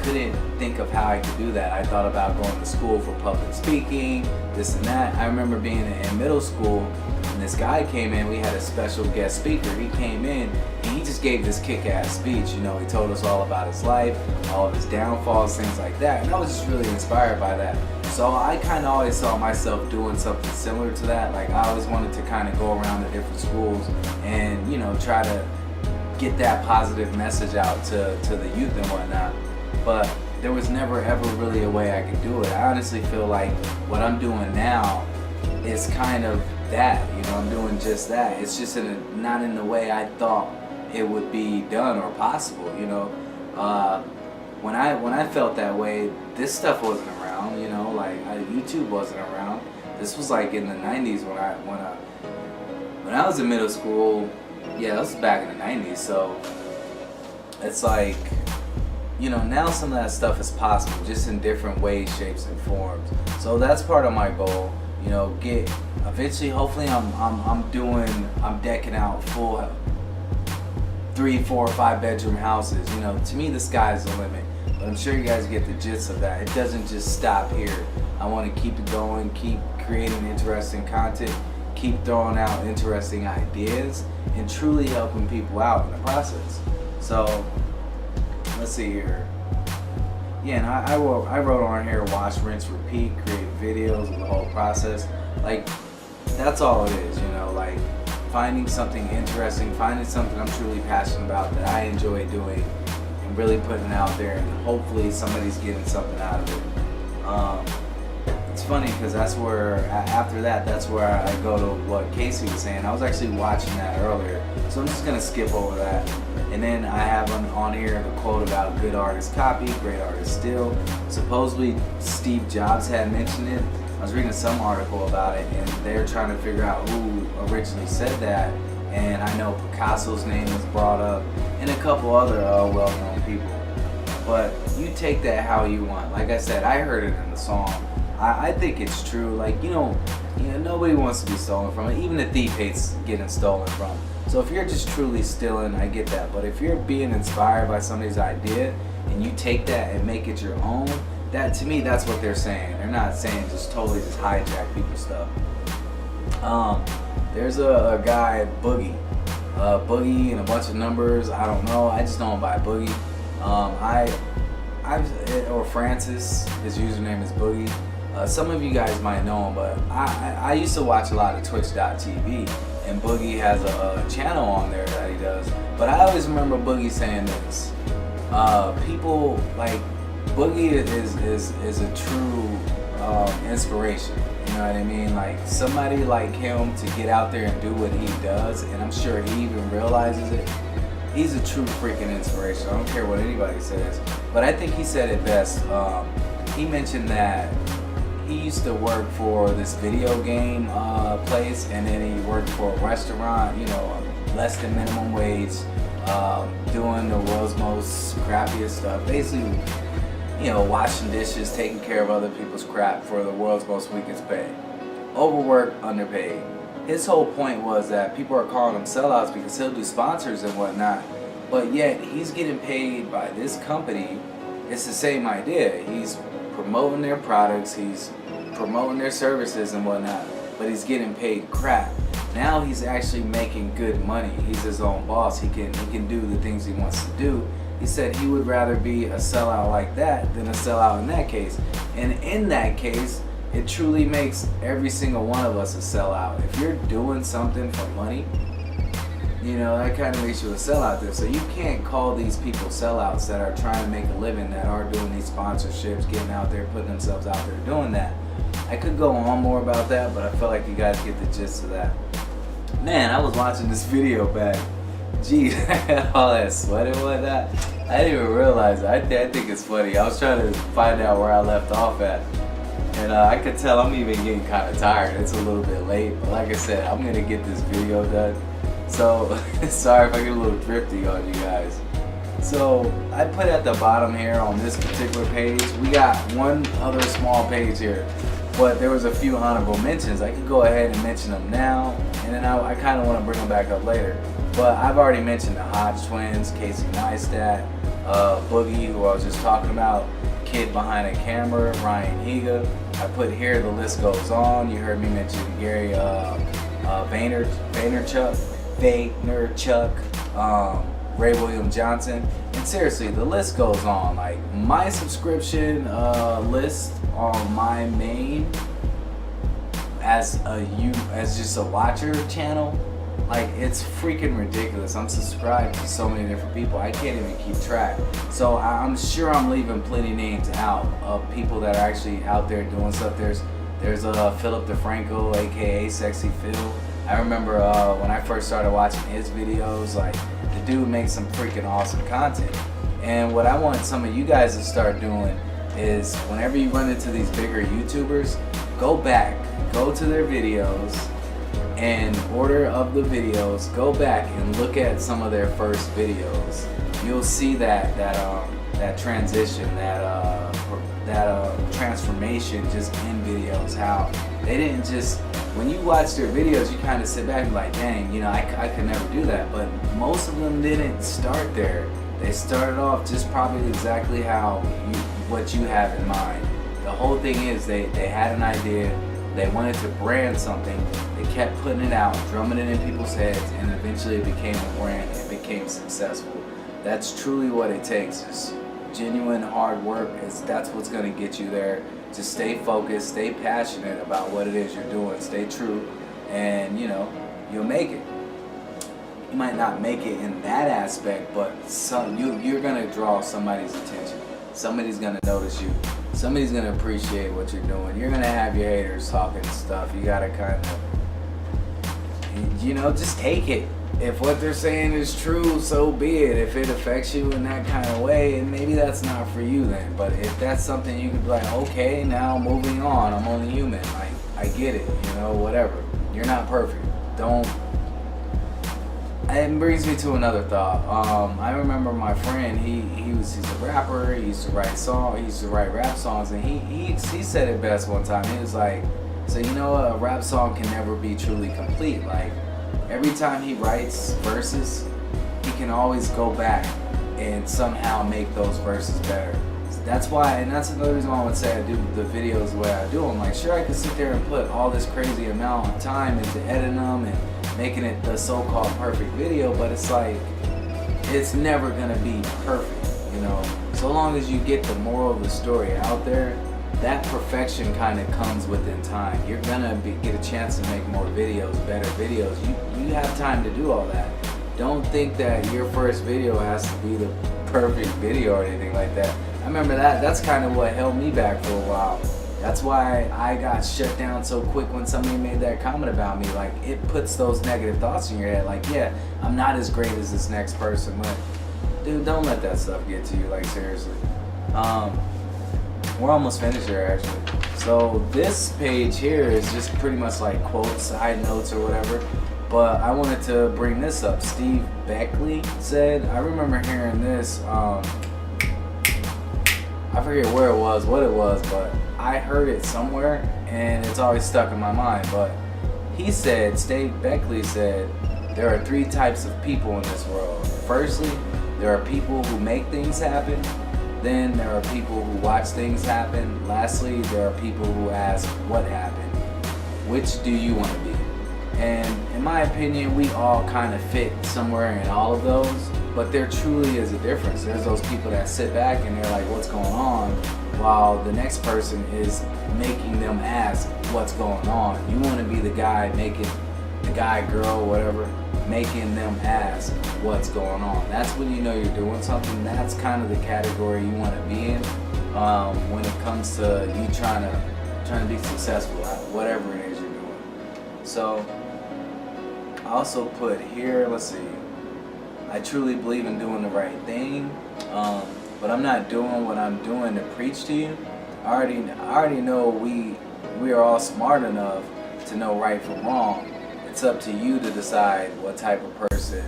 couldn't think of how I could do that. I thought about going to school for public speaking, this and that. I remember being in middle school, and this guy came in. We had a special guest speaker. He came in and he just gave this kick-ass speech. You know, he told us all about his life, all of his downfalls, things like that. And I was just really inspired by that. So I kind of always saw myself doing something similar to that. Like, I always wanted to kind of go around to different schools and, you know, try to get that positive message out to the youth and whatnot. But there was never ever really a way I could do it. I honestly feel like what I'm doing now is kind of that. You know, I'm doing just that. It's just not in the way I thought it would be done or possible. You know, when I felt that way, this stuff wasn't around. You know, like YouTube wasn't around. This was like in the 90s when I was in middle school. Yeah, this was back in the 90s, so it's like, you know, now some of that stuff is possible, just in different ways, shapes, and forms. So that's part of my goal, you know, eventually, hopefully I'm decking out full 3, 4, 5 bedroom houses. You know, to me the sky's the limit, but I'm sure you guys get the gist of that. It doesn't just stop here. I want to keep it going, keep creating interesting content, keep throwing out interesting ideas, and truly helping people out in the process. So let's see here. Yeah, and I wrote on here, watch, rinse, repeat, create videos of the whole process. Like, that's all it is, you know, like finding something interesting, finding something I'm truly passionate about that I enjoy doing, and really putting it out there, and hopefully somebody's getting something out of it. It's funny because that's where, after that, that's where I go to what Casey was saying. I was actually watching that earlier, so I'm just going to skip over that. And then I have on here the quote about good artists copy, great artists steal. Supposedly Steve Jobs had mentioned it. I was reading some article about it, and they're trying to figure out who originally said that. And I know Picasso's name was brought up, and a couple other well-known people. But you take that how you want. Like I said, I heard it in the song. I think it's true. Like, you know, nobody wants to be stolen from. Even the thief hates getting stolen from. So if you're just truly stealing, I get that. But if you're being inspired by somebody's idea and you take that and make it your own, that, to me, that's what they're saying. They're not saying just totally just hijack people's stuff. There's a guy, Boogie. Boogie and a bunch of numbers. I don't know. I just know him by Boogie. Or Francis. His username is Boogie. Some of you guys might know him, but I used to watch a lot of Twitch.tv, and Boogie has a channel on there that he does. But I always remember Boogie saying this: people like Boogie is a true inspiration. You know what I mean? Like, somebody like him to get out there and do what he does, and I'm sure he even realizes it. He's a true freaking inspiration. I don't care what anybody says, but I think he said it best. He mentioned that he used to work for this video game place, and then he worked for a restaurant, you know, less than minimum wage, doing the world's most crappiest stuff. Basically, you know, washing dishes, taking care of other people's crap for the world's most weakest pay. Overworked, underpaid. His whole point was that people are calling him sellouts because he'll do sponsors and whatnot, but yet he's getting paid by this company. It's the same idea. He's promoting their products, he's promoting their services and whatnot, but he's getting paid crap. Now he's actually making good money. He's his own boss. He can do the things he wants to do. He said he would rather be a sellout like that than a sellout in that case. And in that case, it truly makes every single one of us a sellout. If you're doing something for money, you know, that kind of makes you a sellout there. So you can't call these people sellouts that are trying to make a living, that are doing these sponsorships, getting out there, putting themselves out there, doing that. I could go on more about that, but I feel like you guys get the gist of that. Man, I was watching this video back. Geez, all that sweat and whatnot. I didn't even realize it. I think it's funny. I was trying to find out where I left off at. And I could tell I'm even getting kind of tired. It's a little bit late. But like I said, I'm going to get this video done. So, sorry if I get a little drifty on you guys. So, I put at the bottom here on this particular page, we got one other small page here. But there was a few honorable mentions. I could go ahead and mention them now, and then I kind of want to bring them back up later. But I've already mentioned the Hodge twins, Niestat, Boogie, who I was just talking about, KidBehindACamera, Ryan Higa. I put here, the list goes on. You heard me mention Gary Vaynerchuk, Ray William Johnson, and seriously, the list goes on. Like my subscription list on my main as just a watcher channel, like it's freaking ridiculous. I'm subscribed to so many different people, I can't even keep track. So I'm sure I'm leaving plenty names out of people that are actually out there doing stuff. There's Philip DeFranco, aka Sexy Phil. I remember when I first started watching his videos, like the dude makes some freaking awesome content. And what I want some of you guys to start doing is whenever you run into these bigger YouTubers, go to their videos, and order of the videos, go back and look at some of their first videos. You'll see that transition, that transformation just in videos, how they didn't just, when you watch their videos, you kind of sit back and be like, dang, you know, I could never do that. But most of them didn't start there. They started off just probably exactly what you have in mind. The whole thing is they had an idea, they wanted to brand something, they kept putting it out, drumming it in people's heads, and eventually it became a brand, it became successful. That's truly what it takes, is genuine hard work. That's what's going to get you there. Just stay focused, stay passionate about what it is you're doing, stay true, and you know, you'll make it. You might not make it in that aspect, but you're going to draw somebody's attention. Somebody's going to notice you. Somebody's going to appreciate what you're doing. You're going to have your haters talking stuff. You got to kind of, you know, just take it. If what they're saying is true, so be it. If it affects you in that kind of way, and maybe that's not for you then. But if that's something you can be like, okay, now moving on. I'm only human. Like, I get it, you know, whatever. You're not perfect. Don't. It brings me to another thought. I remember my friend. He's a rapper. He used to write rap songs, and he said it best one time. He was like, so you know, a rap song can never be truly complete. Like every time he writes verses, he can always go back and somehow make those verses better. That's why, and that's another reason why I would say I do the videos the way I do them. Like, sure, I could sit there and put all this crazy amount of time into editing them and making it the so-called perfect video, but it's like, it's never gonna be perfect, you know. So long as you get the moral of the story out there, that perfection kind of comes within time. You're gonna get a chance to make more videos, better videos. You have time to do all that. Don't think that your first video has to be the perfect video or anything like that. I remember that's kind of what held me back for a while. That's why I got shut down so quick when somebody made that comment about me. Like, it puts those negative thoughts in your head. Like, yeah, I'm not as great as this next person, but dude, don't let that stuff get to you. Like, seriously. We're almost finished here, actually. So this page here is just pretty much like quotes, side notes, or whatever. But I wanted to bring this up. Steve Beckley said, I remember hearing this. I forget where it was, what it was, but I heard it somewhere and it's always stuck in my mind. But he said, Steve Beckley said, there are 3 types of people in this world. Firstly, there are people who make things happen. Then there are people who watch things happen. Lastly, there are people who ask what happened. Which do you want to be? And in my opinion, we all kind of fit somewhere in all of those, but there truly is a difference. There's those people that sit back and they're like, what's going on? While the next person is making them ask what's going on. You want to be the guy making, the guy, girl, whatever, making them ask what's going on. That's when you know you're doing something. That's kind of the category you want to be in when it comes to you trying to be successful at whatever it is you're doing. So I also put here, let's see, I truly believe in doing the right thing, but I'm not doing what I'm doing to preach to you. I already know we are all smart enough to know right from wrong. It's up to you to decide what type of person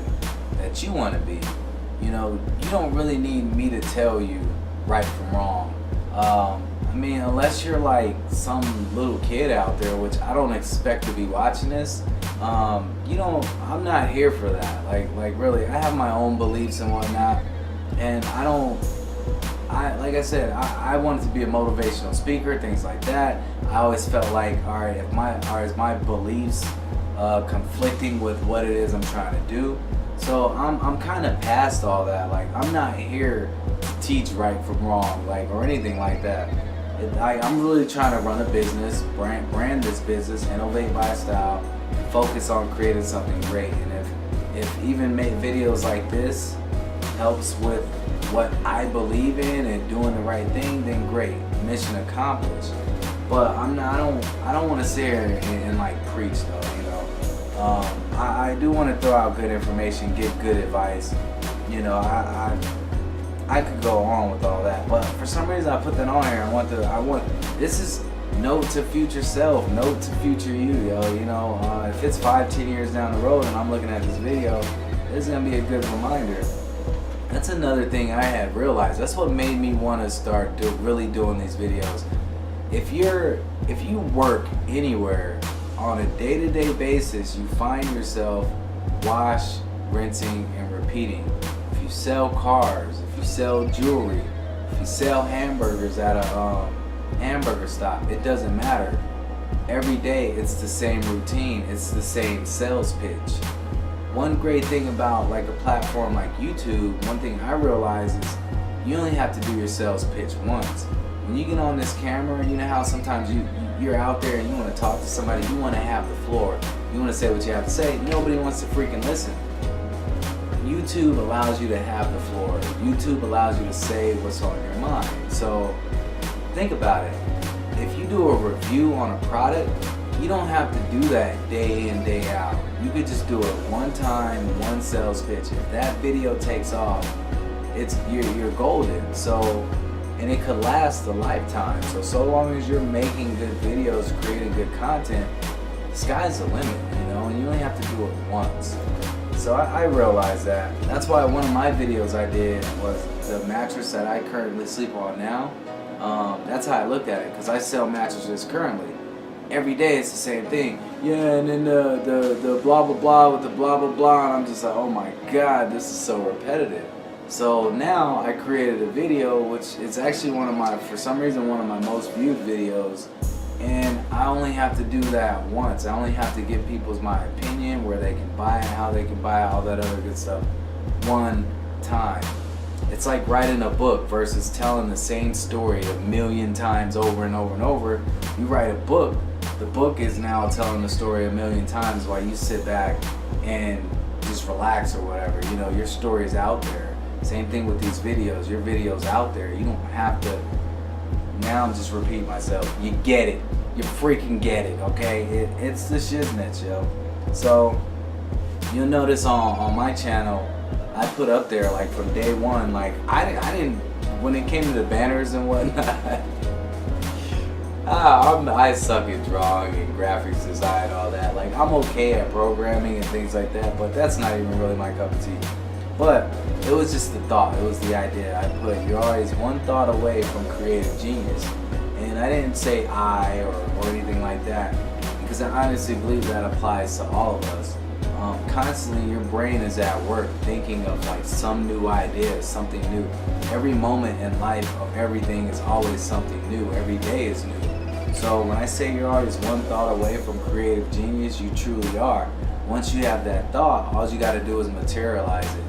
that you want to be. You know, you don't really need me to tell you right from wrong. I mean, unless you're like some little kid out there, which I don't expect to be watching this, I'm not here for that. Like really, I have my own beliefs and whatnot, and like I said, I wanted to be a motivational speaker, things like that. I always felt like, all right, is my beliefs conflicting with what it is I'm trying to do? So I'm kind of past all that. Like, I'm not here to teach right from wrong, like, or anything like that. I'm really trying to run a business, brand this business, innovate by style, focus on creating something great. And if even make videos like this helps with what I believe in and doing the right thing, then great, mission accomplished. But I don't want to sit here and like preach though, you know. I do want to throw out good information, give good advice. You know, I could go on with all that, but for some reason I put that on here. This is note to future self, note to future you, yo. You know, if it's 5-10 years down the road and I'm looking at this video, this is gonna be a good reminder. That's another thing I had realized. That's what made me want to start really doing these videos. If you work anywhere on a day-to-day basis, you find yourself wash, rinsing, and repeating. If you sell cars, if you sell jewelry, if you sell hamburgers at a hamburger stop, it doesn't matter. Every day it's the same routine, it's the same sales pitch. One great thing about like a platform like YouTube, one thing I realize is you only have to do your sales pitch once. When you get on this camera, you know how sometimes you're out there and you want to talk to somebody, you want to have the floor, you want to say what you have to say, nobody wants to freaking listen. YouTube allows you to have the floor. YouTube allows you to say what's on your mind. So think about it. If you do a review on a product, you don't have to do that day in, day out. You could just do it one time, one sales pitch. If that video takes off, you're golden. So, and it could last a lifetime. So long as you're making good videos, creating good content, the sky's the limit, you know, and you only have to do it once. So I realized that. That's why one of my videos I did was the mattress that I currently sleep on now. That's how I looked at it, because I sell mattresses currently. Every day it's the same thing. Yeah, and then the blah blah blah with the blah blah blah, and I'm just like, oh my god, this is so repetitive. So now I created a video, which is actually for some reason one of my most viewed videos, and I only have to do that once. I only have to give people my opinion, where they can buy it, how they can buy it, all that other good stuff, one time. It's like writing a book versus telling the same story a million times over and over and over. You write a book, the book is now telling the story a million times while you sit back and just relax or whatever. You know, your story is out there. Same thing with these videos. Your video's out there. You don't have to. Now I'm just repeating myself. You get it. You freaking get it, okay? It's the shiznit, yo. So you'll notice on my channel, I put up there like from day one, like I didn't, when it came to the banners and whatnot, I suck at drawing and graphics design, all that. Like, I'm okay at programming and things like that, but that's not even really my cup of tea. But it was just the thought, it was the idea. I put, you're always one thought away from creative genius. And I didn't say I or anything like that, because I honestly believe that applies to all of us. Constantly your brain is at work thinking of like some new idea, something new. Every moment in life of everything is always something new. Every day is new. So when I say you're always one thought away from creative genius, you truly are. Once you have that thought, all you got to do is materialize it.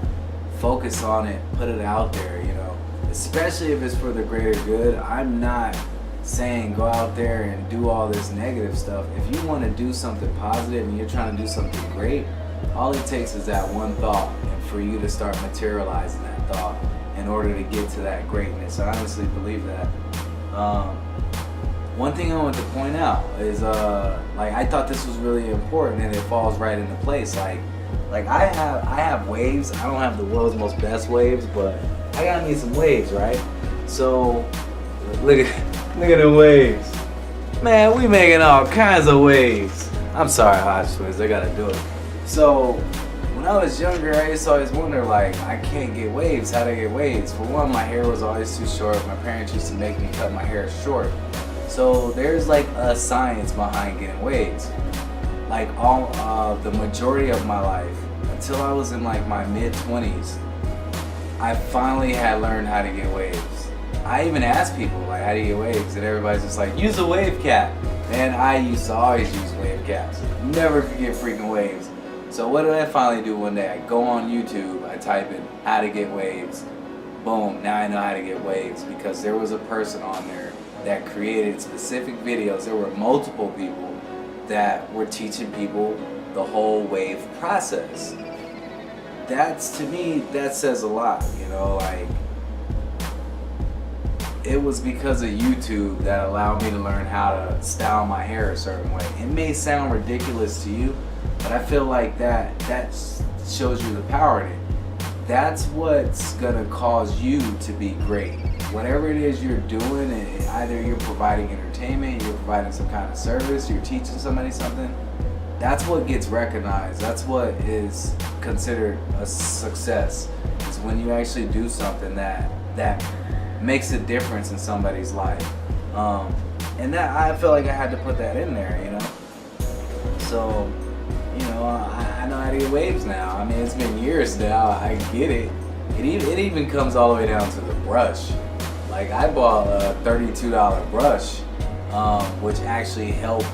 Focus on it, put it out there, you know. Especially if it's for the greater good. I'm not saying go out there and do all this negative stuff. If you want to do something positive and you're trying to do something great, all it takes is that one thought, and for you to start materializing that thought in order to get to that greatness. I honestly believe that. One thing I want to point out is like I thought this was really important, and it falls right into place. Like I have waves. I don't have the world's most best waves, but I gotta need some waves, right? So look at the waves. Man, we making all kinds of waves. I'm sorry, Hodge twins, I gotta do it. So when I was younger, I used to always wonder, like, I can't get waves. How do I get waves? For one, my hair was always too short. My parents used to make me cut my hair short. So there's like a science behind getting waves. Like the majority of my life, until I was in like my mid-20s, I finally had learned how to get waves. I even asked people, like, how do you get waves? And everybody's just like, use a wave cap. And I used to always use wave caps. Never could get freaking waves. So what did I finally do one day? I go on YouTube, I type in how to get waves. Boom, now I know how to get waves, because there was a person on there that created specific videos. There were multiple people that were teaching people the whole wave process. That's, to me, that says a lot, you know, like, it was because of YouTube that allowed me to learn how to style my hair a certain way. It may sound ridiculous to you, but I feel like that shows you the power in it. That's what's gonna cause you to be great. Whatever it is you're doing, either you're providing entertainment, you're providing some kind of service, you're teaching somebody something, that's what gets recognized. That's what is considered a success. It's when you actually do something that makes a difference in somebody's life. And that, I feel like I had to put that in there, you know? So, you know, I know how to get waves now. I mean, it's been years now, I get it. It even comes all the way down to the brush. Like, I bought a $32 brush, which actually helped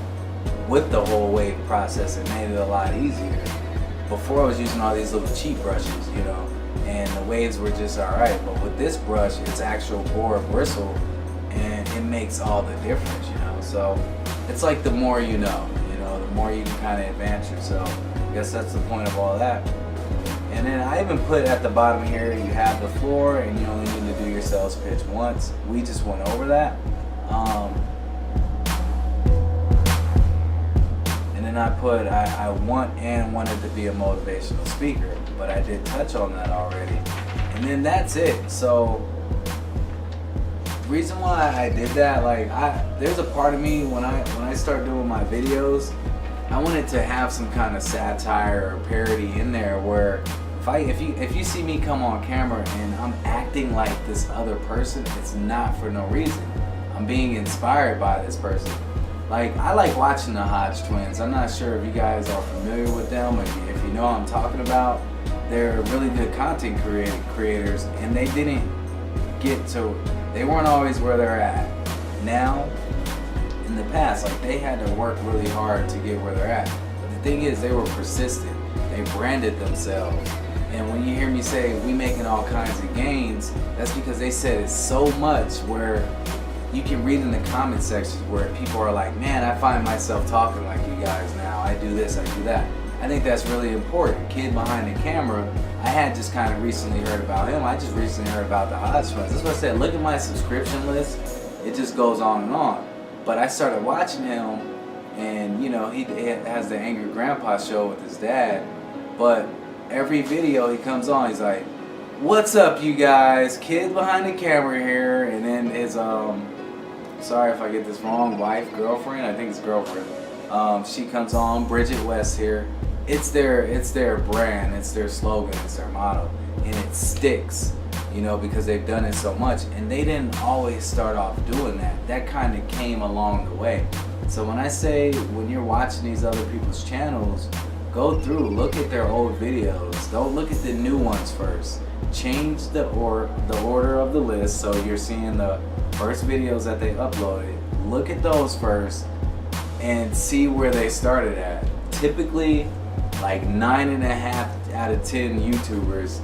with the whole wave process and made it a lot easier. Before I was using all these little cheap brushes, you know, and the waves were just alright, but with this brush, it's actual boar bristle, and it makes all the difference, you know. So it's like the more you know, the more you can kind of advance yourself. I guess that's the point of all that. And then I even put at the bottom here, you have the floor, and you only need to do your sales pitch once. We just went over that. And then I put, I wanted to be a motivational speaker, but I did touch on that already. And then that's it. So, reason why I did that, like, there's a part of me when I start doing my videos, I wanted to have some kind of satire or parody in there where if you see me come on camera and I'm acting like this other person, it's not for no reason. I'm being inspired by this person. Like, I like watching the Hodge twins. I'm not sure if you guys are familiar with them, or if you know what I'm talking about. They're really good content creators, and they weren't always where they're at now. In the past, like, they had to work really hard to get where they're at. But the thing is, they were persistent. They branded themselves. And when you hear me say we making all kinds of gains, that's because they said it so much where you can read in the comment sections where people are like, man, I find myself talking like you guys now. I do this, I do that. I think that's really important. KidBehindACamera, I had just kind of recently heard about him. I just recently heard about the Hodge twins. That's what I said. Look at my subscription list. It just goes on and on. But I started watching him, and you know, he has the Angry Grandpa show with his dad. But every video he comes on, he's like, what's up, you guys? KidBehindACamera here. And then his sorry if I get this wrong, girlfriend, I think it's girlfriend. She comes on, Bridget West here. It's their brand, it's their slogan, it's their motto. and it sticks, you know, because they've done it so much. And they didn't always start off doing that. That kind of came along the way. So when I say, when you're watching these other people's channels, go through, look at their old videos. Don't look at the new ones first. Change the order of the list, so you're seeing the first videos that they uploaded. Look at those first and see where they started at. Typically, like 9.5 out of 10 YouTubers,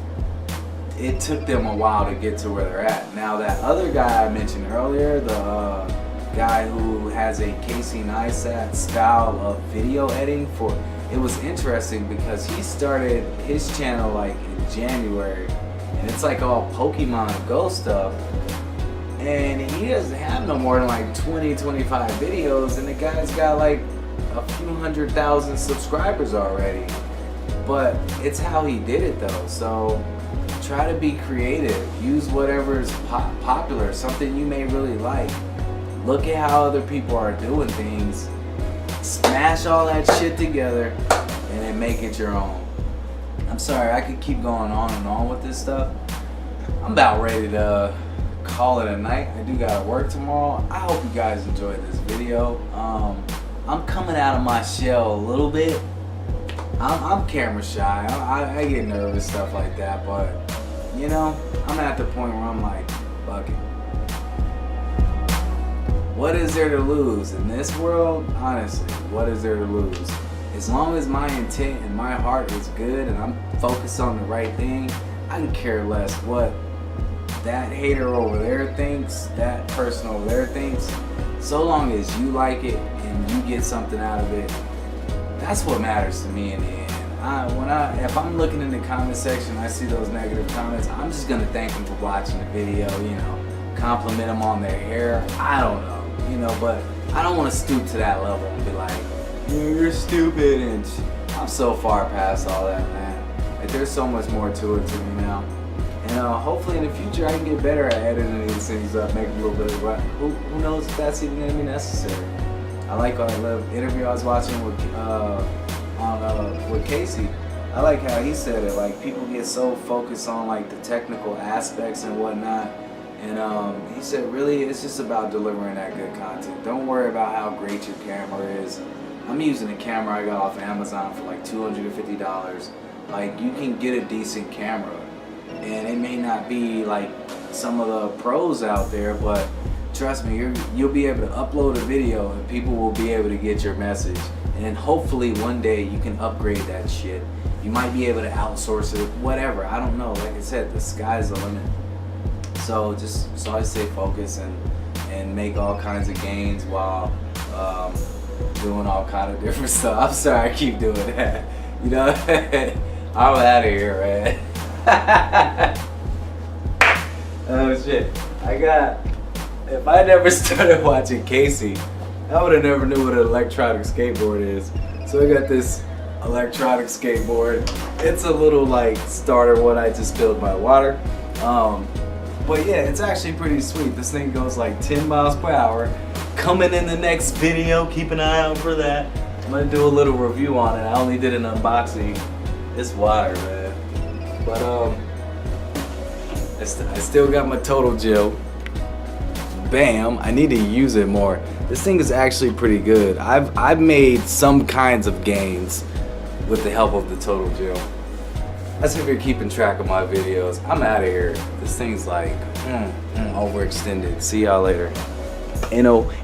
it took them a while to get to where they're at. Now that other guy I mentioned earlier, the guy who has a Niestat style of video editing it was interesting because he started his channel like in January, and it's like all Pokemon Go stuff, and he doesn't have no more than like 20-25 videos, and the guy's got like a few 100,000 subscribers already. But it's how he did it though. So try to be creative, use whatever is popular, something you may really like. Look at how other people are doing things, smash all that shit together, and then make it your own. I'm sorry, I could keep going on and on with this stuff. I'm about ready to call it a night. I do gotta work tomorrow. I hope you guys enjoyed this video. I'm coming out of my shell a little bit. I'm camera shy. I get nervous, stuff like that, but you know, I'm at the point where I'm like, fuck it. What is there to lose in this world? Honestly, what is there to lose? As long as my intent and my heart is good and I'm focused on the right thing, I can care less what that hater over there thinks, that person over there thinks. So long as you like it and you get something out of it, that's what matters to me in the end. If I'm looking in the comment section, I see those negative comments, I'm just gonna thank them for watching the video, you know, compliment them on their hair. I don't know, you know, but I don't want to stoop to that level and be like, you're stupid, and I'm so far past all that, man. Like, there's so much more to it to me now. And hopefully in the future I can get better at editing these things up, make a little bit of what. Who knows if that's even gonna be necessary. I like the interview I was watching with Casey. I like how he said it. Like, people get so focused on like the technical aspects and whatnot, and he said really it's just about delivering that good content. Don't worry about how great your camera is. I'm using a camera I got off Amazon for like $250. Like, you can get a decent camera, and it may not be like some of the pros out there, but trust me, you'll be able to upload a video and people will be able to get your message. And then hopefully one day you can upgrade that shit. You might be able to outsource it, whatever. I don't know. Like I said, the sky's the limit. So I stay focused and make all kinds of gains while doing all kind of different stuff. I'm sorry I keep doing that. You know, I'm out of here, man. Oh shit. If I never started watching Casey, I would have never knew what an electronic skateboard is. So I got this electronic skateboard. It's a little like starter one. I just filled my water. But yeah, it's actually pretty sweet. This thing goes like 10 miles per hour. Coming in the next video, keep an eye out for that. I'm gonna do a little review on it. I only did an unboxing. It's water, man. But I still got my total gel. Bam, I need to use it more. This thing is actually pretty good. I've made some kinds of gains with the help of the total gel. That's if you're keeping track of my videos. I'm out of here. This thing's like overextended. See y'all later.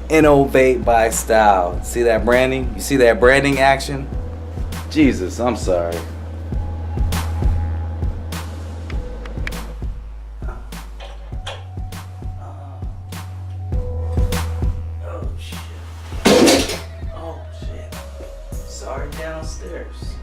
Innovate by style. See that branding? You see that branding action? Jesus, I'm sorry. Oh shit. Sorry, downstairs.